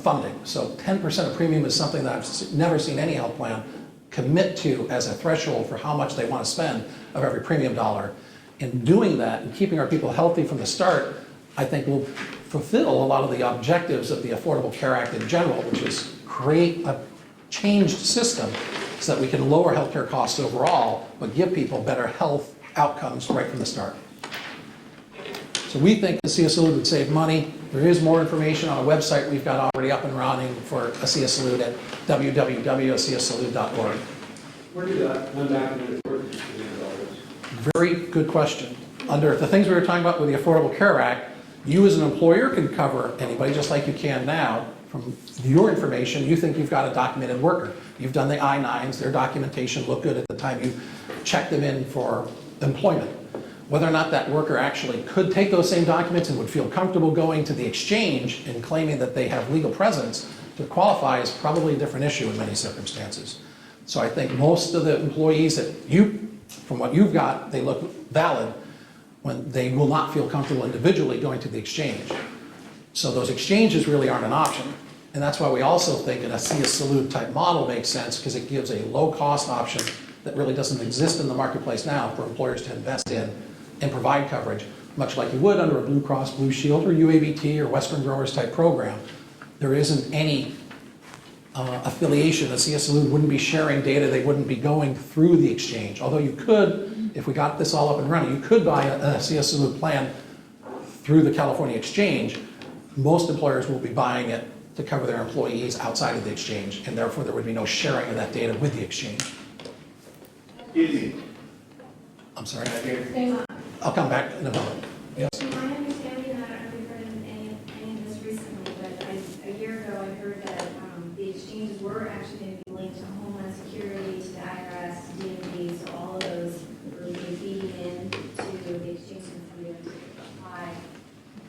funding. So 10% of premium is something that I've never seen any health plan commit to as a threshold for how much they want to spend of every premium dollar. In doing that and keeping our people healthy from the start, I think will fulfill a lot of the objectives of the Affordable Care Act in general, which is create a changed system so that we can lower healthcare costs overall, but give people better health outcomes right from the start. So we think ASEA Salute would save money. There is more information on a website we've got already up and running for ASEA Salute at www.aseasalute.org. Where did that undocumented workers get all this? Very good question. under the things we were talking about with the Affordable Care Act, you as an employer can cover anybody just like you can now. From your information, you think you've got a documented worker. You've done the I-9s, their documentation looked good at the time you checked them in for employment. Whether or not that worker actually could take those same documents and would feel comfortable going to the exchange and claiming that they have legal presence to qualify is probably a different issue in many circumstances. So I think most of the employees that from what you've got, they look valid when they will not feel comfortable individually going to the exchange. So those exchanges really aren't an option. And that's why we also think an ASEA Salute type model makes sense, because it gives a low cost option that really doesn't exist in the marketplace now for employers to invest in and provide coverage, much like you would under a Blue Cross Blue Shield or UABT or Western Growers type program. There isn't any affiliation. ASEA Salute wouldn't be sharing data. They wouldn't be going through the exchange. Although you could, if we got this all up and running, you could buy an ASEA Salute plan through the California exchange. Most employers will be buying it to cover their employees outside of the exchange, and therefore there would be no sharing of that data with the exchange. I'm sorry. I'll come back in a moment. Yes. My understanding, and I don't know if you've heard of any of this recently, but a year ago I heard that the exchanges were actually going to be linked to Homeland Security, to the IRS, to DMV, so all of those were being feeding in to the exchange from doing to apply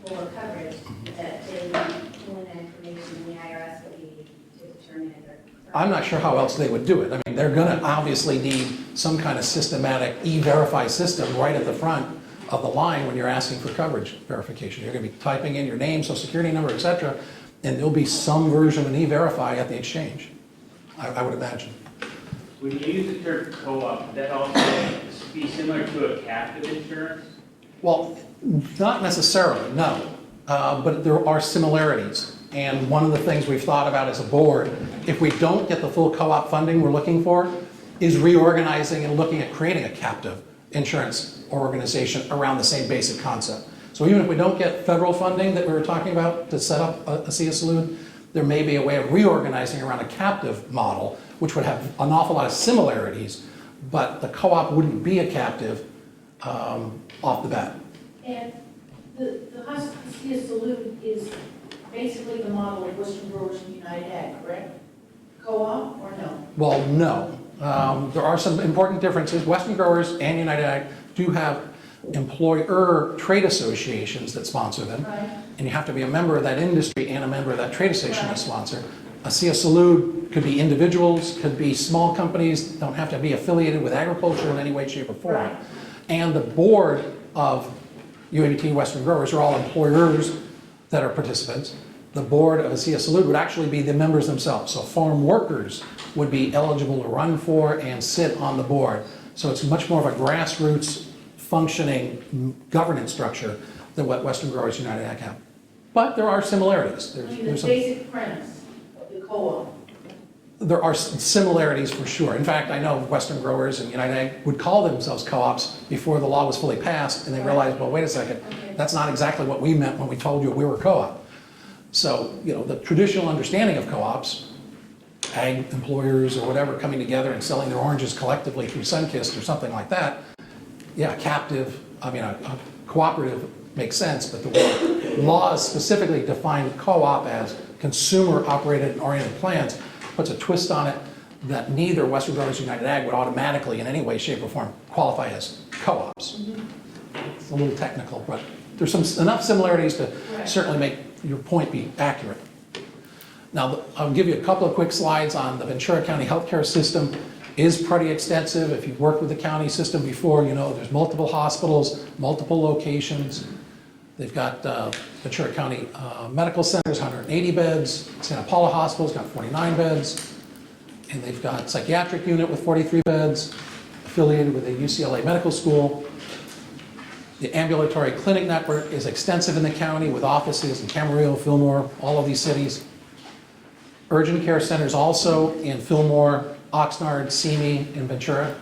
for coverage, that they would pull in that information and the IRS would be to determine if they're. I'm not sure how else they would do it. I mean, they're going to obviously need some kind of systematic e-verify system right at the front of the line when you're asking for coverage verification. You're going to be typing in your name, social security number, et cetera, and there'll be some version of an e-verify at the exchange, I would imagine. When you use the term co-op, would that also be similar to a captive insurance? Well, not necessarily, no, but there are similarities. And one of the things we've thought about as a board, if we don't get the full co-op funding we're looking for, is reorganizing and looking at creating a captive insurance organization around the same basic concept. So even if we don't get federal funding that we were talking about to set up a ASEA Salute, there may be a way of reorganizing around a captive model, which would have an awful lot of similarities, but the co-op wouldn't be a captive off the bat. And the ASEA Salute is basically the model of Western Growers and United Ag, correct? Co-op or no? Well, no. There are some important differences. Western Growers and United Ag do have employer trade associations that sponsor them. Right. And you have to be a member of that industry and a member of that trade association to sponsor. ASEA Salute could be individuals, could be small companies, don't have to be affiliated with agriculture in any way, shape, or form. Right. And the board of UABT Western Growers are all employers that are participants. The board of ASEA Salute would actually be the members themselves. So farm workers would be eligible to run for and sit on the board. So it's much more of a grassroots functioning governance structure than what Western Growers United Ag have. But there are similarities. I mean, the basic premise of the co-op. There are similarities for sure. In fact, I know Western Growers and United Ag would call themselves co-ops before the law was fully passed, and they realized, well, wait a second, that's not exactly what we meant when we told you we were co-op. So, you know, the traditional understanding of co-ops, ag employers or whatever coming together and selling their oranges collectively through Sunkist or something like that, yeah, captive, I mean, a cooperative makes sense, but the laws specifically define co-op as consumer-operated and oriented plans, puts a twist on it that neither Western Growers United Ag would automatically in any way, shape, or form qualify as co-ops. It's a little technical, but there's enough similarities to certainly make your point be accurate. Now, I'll give you a couple of quick slides on the Ventura County healthcare system. Is pretty extensive. If you've worked with the county system before, you know there's multiple hospitals, multiple locations. They've got Ventura County Medical Centers, 180 beds. Santa Paula Hospital's got 49 beds. And they've got psychiatric unit with 43 beds, affiliated with the UCLA Medical School. The ambulatory clinic network is extensive in the county with offices in Camarillo, Fillmore, all of these cities. Urgent care centers also in Fillmore, Oxnard, Simi, and Ventura.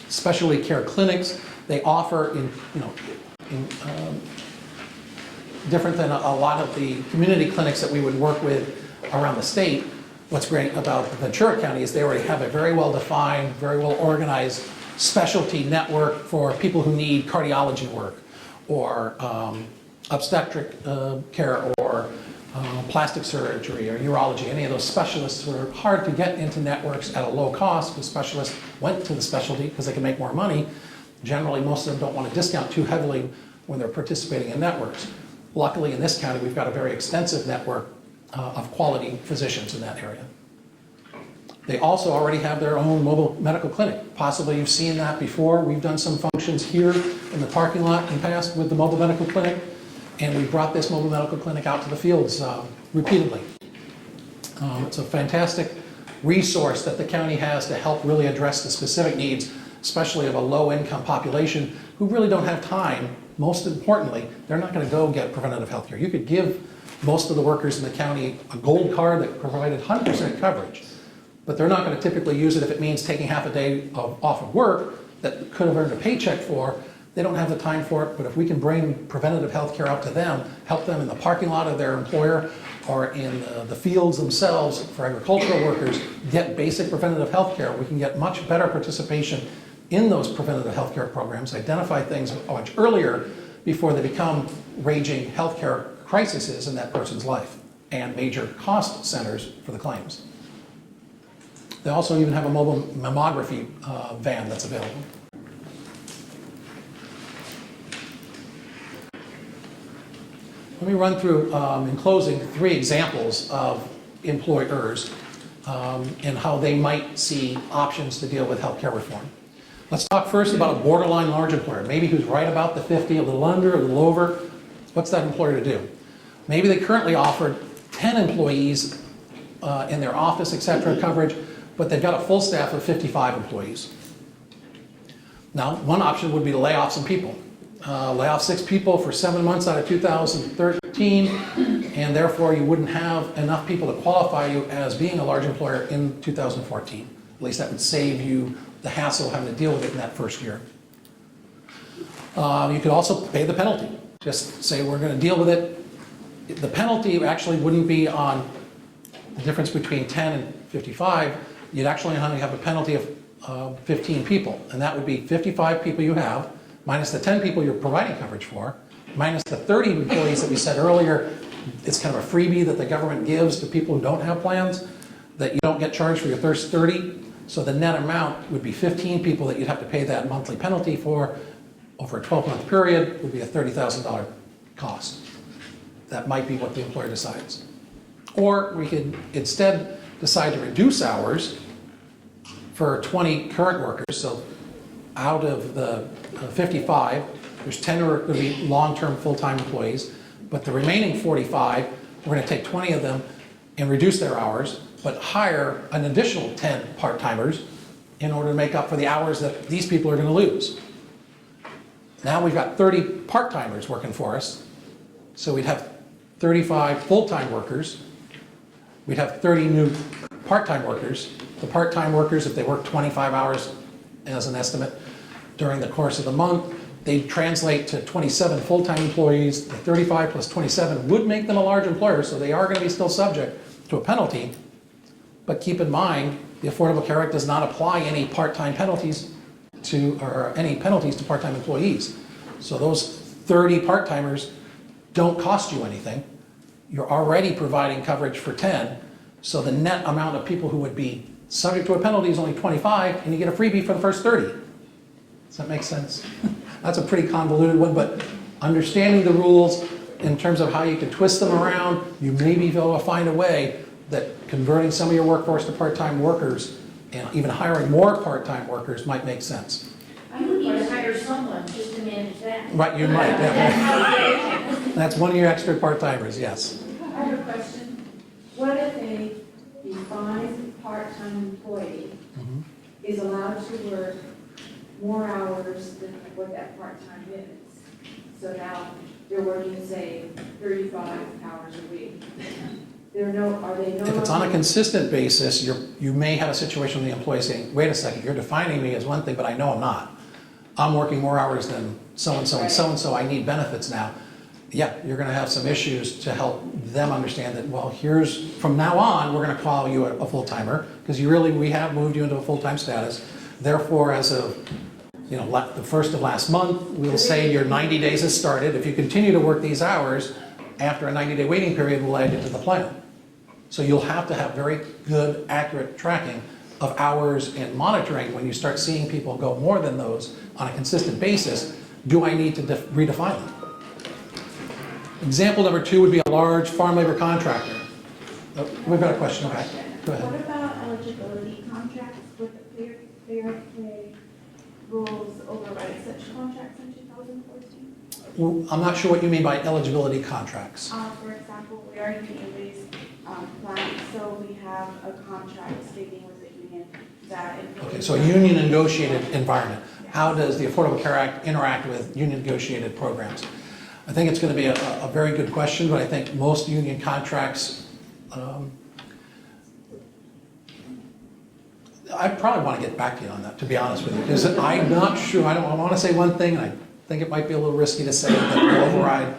Specialty care clinics, they offer different than a lot of the community clinics that we would work with around the state. What's great about Ventura County is they already have a very well-defined, very well-organized specialty network for people who need cardiology work, or obstetric care, or plastic surgery, or urology, any of those specialists who are hard to get into networks at a low cost, because specialists went to the specialty because they can make more money. Generally, most of them don't want to discount too heavily when they're participating in networks. Luckily, in this county, we've got a very extensive network of quality physicians in that area. They also already have their own mobile medical clinic. Possibly you've seen that before. We've done some functions here in the parking lot in the past with the mobile medical clinic, and we brought this mobile medical clinic out to the fields repeatedly. It's a fantastic resource that the county has to help really address the specific needs, especially of a low-income population who really don't have time. Most importantly, they're not going to go get preventative health care. You could give most of the workers in the county a gold card that provided 100% coverage, but they're not going to typically use it if it means taking half a day off of work that could have earned a paycheck for. They don't have the time for it, but if we can bring preventative health care out to them, help them in the parking lot of their employer or in the fields themselves for agricultural workers, get basic preventative health care, we can get much better participation in those preventative health care programs, identify things much earlier before they become raging health care crises in that person's life and major cost centers for the claims. They also even have a mobile mammography van that's available. Let me run through, in closing, 3 examples of employers and how they might see options to deal with healthcare reform. Let's talk first about a borderline large employer, maybe who's right about the 50, a little under, a little over. What's that employer to do? Maybe they currently offer 10 employees in their office, etc. coverage, but they've got a full staff of 55 employees. Now, one option would be to lay off some people. Lay off 6 people for 7 months out of 2013, and therefore you wouldn't have enough people to qualify you as being a large employer in 2014. At least that would save you the hassle of having to deal with it in that first year. You could also pay the penalty. Just say we're going to deal with it. The penalty actually wouldn't be on the difference between 10 and 55. You'd actually only have a penalty of 15 people, and that would be 55 people you have, minus the 10 people you're providing coverage for, minus the 30 employees that we said earlier. It's kind of a freebie that the government gives to people who don't have plans, that you don't get charged for your first 30. So the net amount would be 15 people that you'd have to pay that monthly penalty for over a 12-month period, would be a $30,000 cost. That might be what the employer decides. Or we could instead decide to reduce hours for 20 current workers. So out of the 55, there's 10 who are going to be long-term full-time employees, but the remaining 45, we're going to take 20 of them and reduce their hours, but hire an additional 10 part-timers in order to make up for the hours that these people are going to lose. Now we've got 30 part-timers working for us, so we'd have 35 full-time workers. We'd have 30 new part-time workers. The part-time workers, if they work 25 hours as an estimate during the course of the month, they translate to 27 full-time employees. The 35 plus 27 would make them a large employer, so they are going to be still subject to a penalty. But keep in mind, the Affordable Care Act does not apply any part-time penalties or any penalties to part-time employees. So those 30 part-timers don't cost you anything. You're already providing coverage for 10, so the net amount of people who would be subject to a penalty is only 25, and you get a freebie for the first 30. Does that make sense? That's a pretty convoluted one, but understanding the rules in terms of how you can twist them around, you may be able to find a way that converting some of your workforce to part-time workers and even hiring more part-time workers might make sense. I would need to hire someone just to manage that. Right, you might. That's one of your extra part-timers, yes. I have a question. What if a defined part-time employee is allowed to work more hours than what that part-time is? So now they're working, say, 35 hours a week. Are they no If it's on a consistent basis, you may have a situation where the employee is saying, wait a second, you're defining me as one thing, but I know I'm not. I'm working more hours than so-and-so and so-and-so, I need benefits now. Yeah, you're going to have some issues to help them understand that, well, from now on, we're going to call you a full-timer, because we have moved you into a full-time status. Therefore, as of the first of last month, we'll say your 90 days has started. If you continue to work these hours, after a 90-day waiting period, we'll add you to the plan. So you'll have to have very good, accurate tracking of hours and monitoring when you start seeing people go more than those on a consistent basis. Do I need to redefine them? Example number 2 would be a large farm labor contractor. Oh, we've got a question. Okay, go ahead. What about eligibility contracts with the fair play rules override such contracts in 2014? Well, I'm not sure what you mean by eligibility contracts. For example, we are union-based plan, so we have a contract stating with the union that. Okay, so a union negotiated environment. How does the Affordable Care Act interact with union negotiated programs? I think it's going to be a very good question, but I think most union contracts, I probably want to get back to you on that, to be honest with you, because I'm not sure. I want to say one thing, and I think it might be a little risky to say that will override.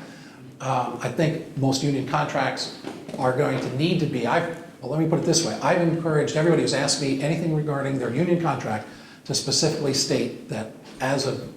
I think most union contracts are going to need to be, well, let me put it this way. I've encouraged everybody who's asked me anything regarding their union contract to specifically state that as of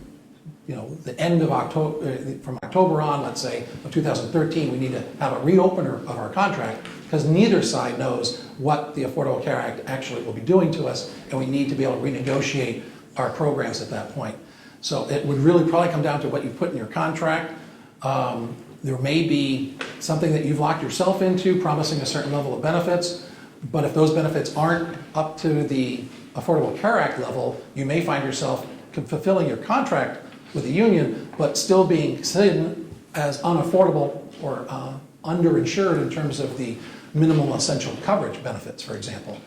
the end of October, from October on, let's say, of 2013, we need to have a reopener of our contract because neither side knows what the Affordable Care Act actually will be doing to us, and we need to be able to renegotiate our programs at that point. So it would really probably come down to what you put in your contract. There may be something that you've locked yourself into, promising a certain level of benefits, but if those benefits aren't up to the Affordable Care Act level, you may find yourself fulfilling your contract with the union, but still being seen as unaffordable or underinsured in terms of the minimum essential coverage benefits, for example.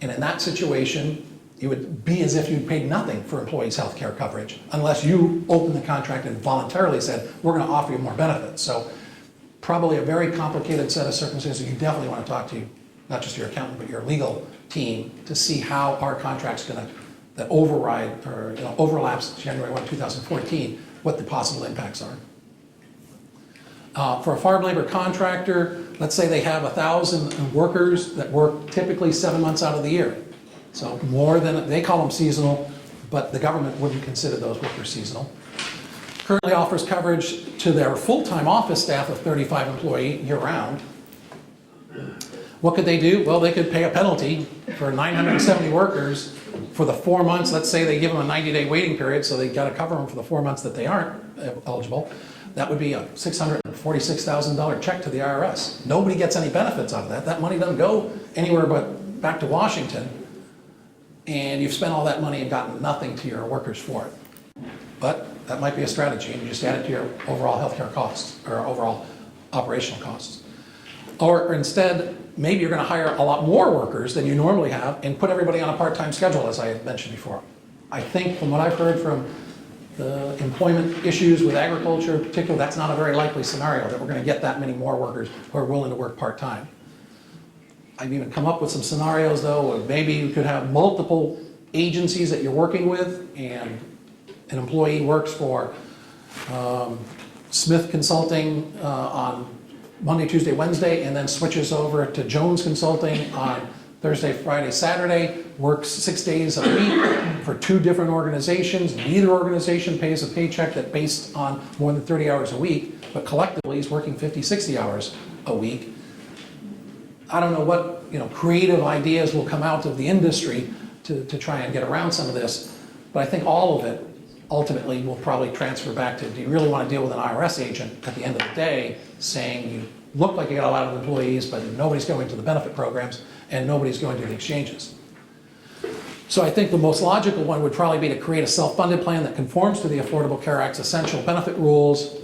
And in that situation, it would be as if you'd paid nothing for employees' health care coverage, unless you opened the contract and voluntarily said, we're going to offer you more benefits. So probably a very complicated set of circumstances. You definitely want to talk to, not just your accountant, but your legal team to see how our contract's going to, that override or overlaps January 1, 2014, what the possible impacts are. For a farm labor contractor, let's say they have 1,000 workers that work typically 7 months out of the year. So more than, they call them seasonal, but the government wouldn't consider those workers seasonal. Currently offers coverage to their full-time office staff of 35 employee year-round. What could they do? Well, they could pay a penalty for 970 workers for the 4 months. Let's say they give them a 90-day waiting period, so they got to cover them for the 4 months that they aren't eligible. That would be a $646,000 check to the IRS. Nobody gets any benefits out of that. That money doesn't go anywhere but back to Washington. And you've spent all that money and gotten nothing to your workers for it. But that might be a strategy, and you just add it to your overall healthcare costs or overall operational costs. Or instead, maybe you're going to hire a lot more workers than you normally have and put everybody on a part-time schedule, as I had mentioned before. I think from what I've heard from the employment issues with agriculture in particular, that's not a very likely scenario that we're going to get that many more workers who are willing to work part-time. I've even come up with some scenarios, though, where maybe you could have multiple agencies that you're working with, and an employee works for Smith Consulting on Monday, Tuesday, Wednesday, and then switches over to Jones Consulting on Thursday, Friday, Saturday, works 6 days a week for 2 different organizations. Neither organization pays a paycheck that's based on more than 30 hours a week, but collectively is working 50, 60 hours a week. I don't know what creative ideas will come out of the industry to try and get around some of this, but I think all of it ultimately will probably transfer back to, do you really want to deal with an IRS agent at the end of the day saying you look like you got a lot of employees, but nobody's going to the benefit programs and nobody's going to the exchanges. So I think the most logical one would probably be to create a self-funded plan that conforms to the Affordable Care Act's essential benefit rules,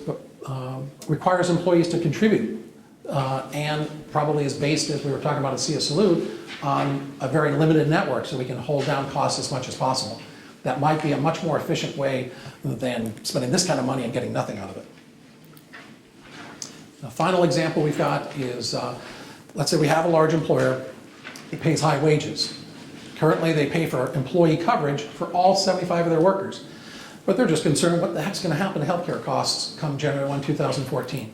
requires employees to contribute, and probably is based, as we were talking about at Sia Salute, on a very limited network so we can hold down costs as much as possible. That might be a much more efficient way than spending this kind of money and getting nothing out of it. The final example we've got is, let's say we have a large employer, it pays high wages. Currently they pay for employee coverage for all 75 of their workers, but they're just concerned what the heck's going to happen to healthcare costs come January 1, 2014.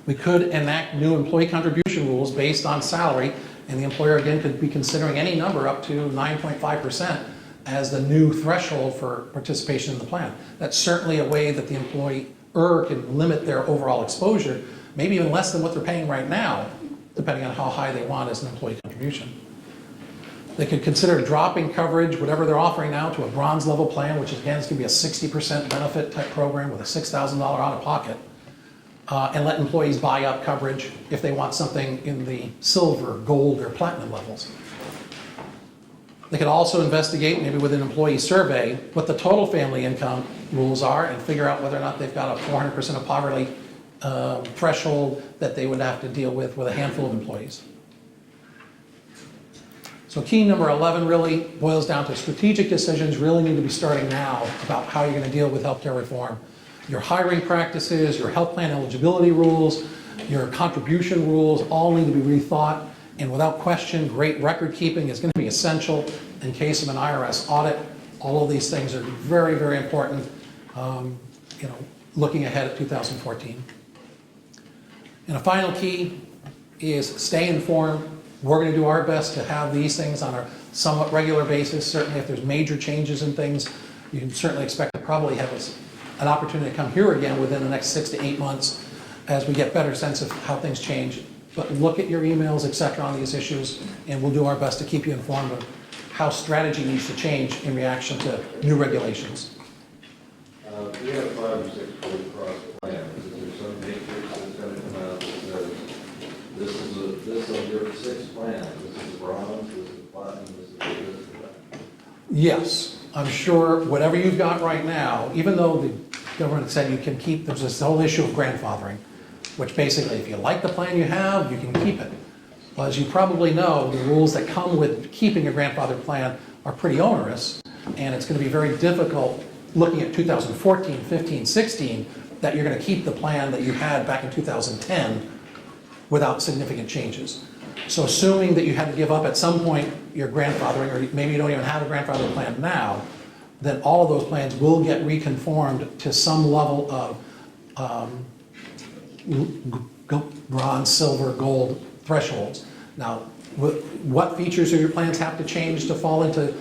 We could enact new employee contribution rules based on salary, and the employer again could be considering any number up to 9.5% as the new threshold for participation in the plan. That's certainly a way that the employer can limit their overall exposure, maybe even less than what they're paying right now, depending on how high they want as an employee contribution. They could consider dropping coverage, whatever they're offering now, to a bronze level plan, which again is going to be a 60% benefit type program with a $6,000 out of pocket, and let employees buy up coverage if they want something in the silver, gold, or platinum levels. They could also investigate, maybe with an employee survey, what the total family income rules are and figure out whether or not they've got a 400% of poverty threshold that they would have to deal with a handful of employees. So key number 11 really boils down to strategic decisions really need to be starting now about how you're going to deal with healthcare reform. Your hiring practices, your health plan eligibility rules, your contribution rules all need to be rethought. And without question, great record keeping is going to be essential in case of an IRS audit. All of these things are very, very important, looking ahead at 2014. And a final key is stay informed. We're going to do our best to have these things on a somewhat regular basis. Certainly if there's major changes in things, you can certainly expect to probably have an opportunity to come here again within the next 6 to 8 months as we get better sense of how things change. But look at your emails, et cetera, on these issues, and we'll do our best to keep you informed of how strategy needs to change in reaction to new regulations. We have 5 or 6 Blue Cross plans. Is there some matrix that's going to come out that says, this is your 6 plans, this is bronze, this is platinum, this is this, that? Yes, I'm sure whatever you've got right now, even though the government said you can keep, there's this whole issue of grandfathering, which basically if you like the plan you have, you can keep it. Well, as you probably know, the rules that come with keeping a grandfathered plan are pretty onerous, and it's going to be very difficult looking at 2014, 15, 16, that you're going to keep the plan that you had back in 2010 without significant changes. So assuming that you had to give up at some point your grandfathering, or maybe you don't even have a grandfathered plan now, then all of those plans will get reconformed to some level of bronze, silver, gold thresholds. Now, what features of your plans have to change to fall into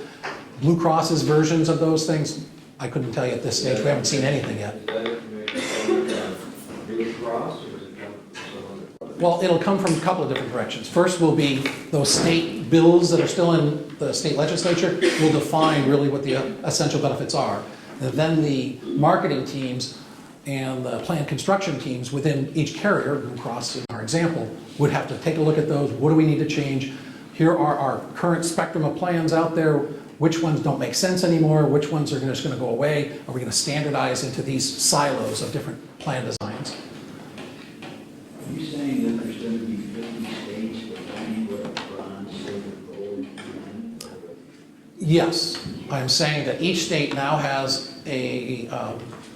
Blue Cross's versions of those things? I couldn't tell you at this stage. We haven't seen anything yet. Is that information coming from Blue Cross, or is it coming from some other place? Well, it'll come from a couple of different directions. First will be those state bills that are still in the state legislature will define really what the essential benefits are. And then the marketing teams and the plan construction teams within each carrier, Blue Cross in our example, would have to take a look at those. What do we need to change? Here are our current spectrum of plans out there. Which ones don't make sense anymore? Which ones are just going to go away? Are we going to standardize into these silos of different plan designs? Are you saying that there's going to be 50 states defining what a bronze, silver, gold plan? Yes, I'm saying that each state now has a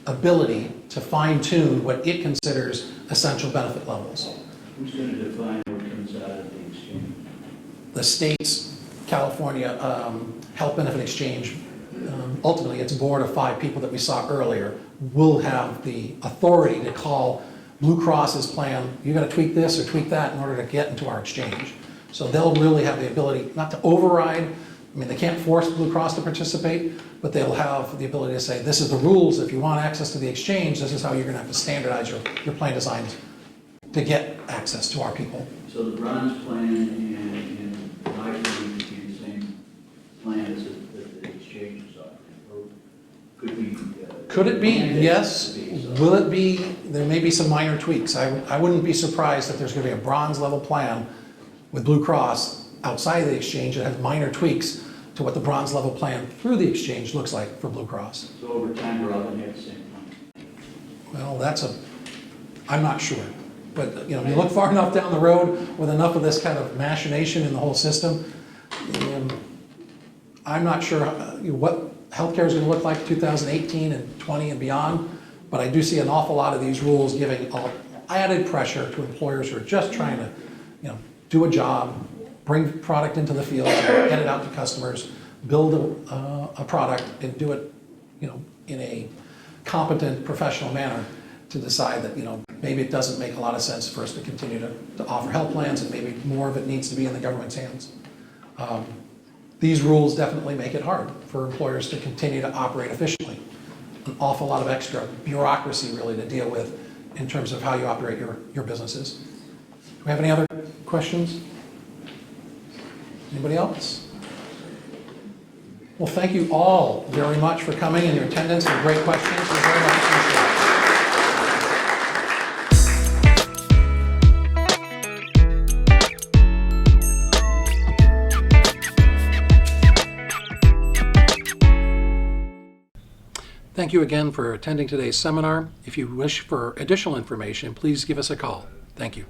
ability to fine-tune what it considers essential benefit levels. Who's going to define what comes out of the exchange? The states, California Health Benefit Exchange, ultimately it's a board of 5 people that we saw earlier, will have the authority to call Blue Cross's plan, you got to tweak this or tweak that in order to get into our exchange. So they'll really have the ability, not to override, I mean, they can't force Blue Cross to participate, but they'll have the ability to say, this is the rules, if you want access to the exchange, this is how you're going to have to standardize your plan designs to get access to our people. So the bronze plan and my plan would be the same plan as the exchange is offering, or could be... Could it be? Yes. Will it be? There may be some minor tweaks. I wouldn't be surprised if there's going to be a bronze level plan with Blue Cross outside of the exchange that has minor tweaks to what the bronze level plan through the exchange looks like for Blue Cross. So over time, we're all going to have the same plan? Well, I'm not sure. But, you look far enough down the road with enough of this kind of machination in the whole system, I'm not sure what healthcare is going to look like 2018 and 20 and beyond, but I do see an awful lot of these rules giving added pressure to employers who are just trying to, do a job, bring product into the field, get it out to customers, build a product, and do it, in a competent, professional manner to decide that, maybe it doesn't make a lot of sense for us to continue to offer health plans, and maybe more of it needs to be in the government's hands. these rules definitely make it hard for employers to continue to operate efficiently. An awful lot of extra bureaucracy really to deal with in terms of how you operate your businesses. Do we have any other questions? Anybody else? Well, thank you all very much for coming and your attendance and great questions. We very much appreciate it. Thank you again for attending today's seminar. If you wish for additional information, please give us a call. Thank you.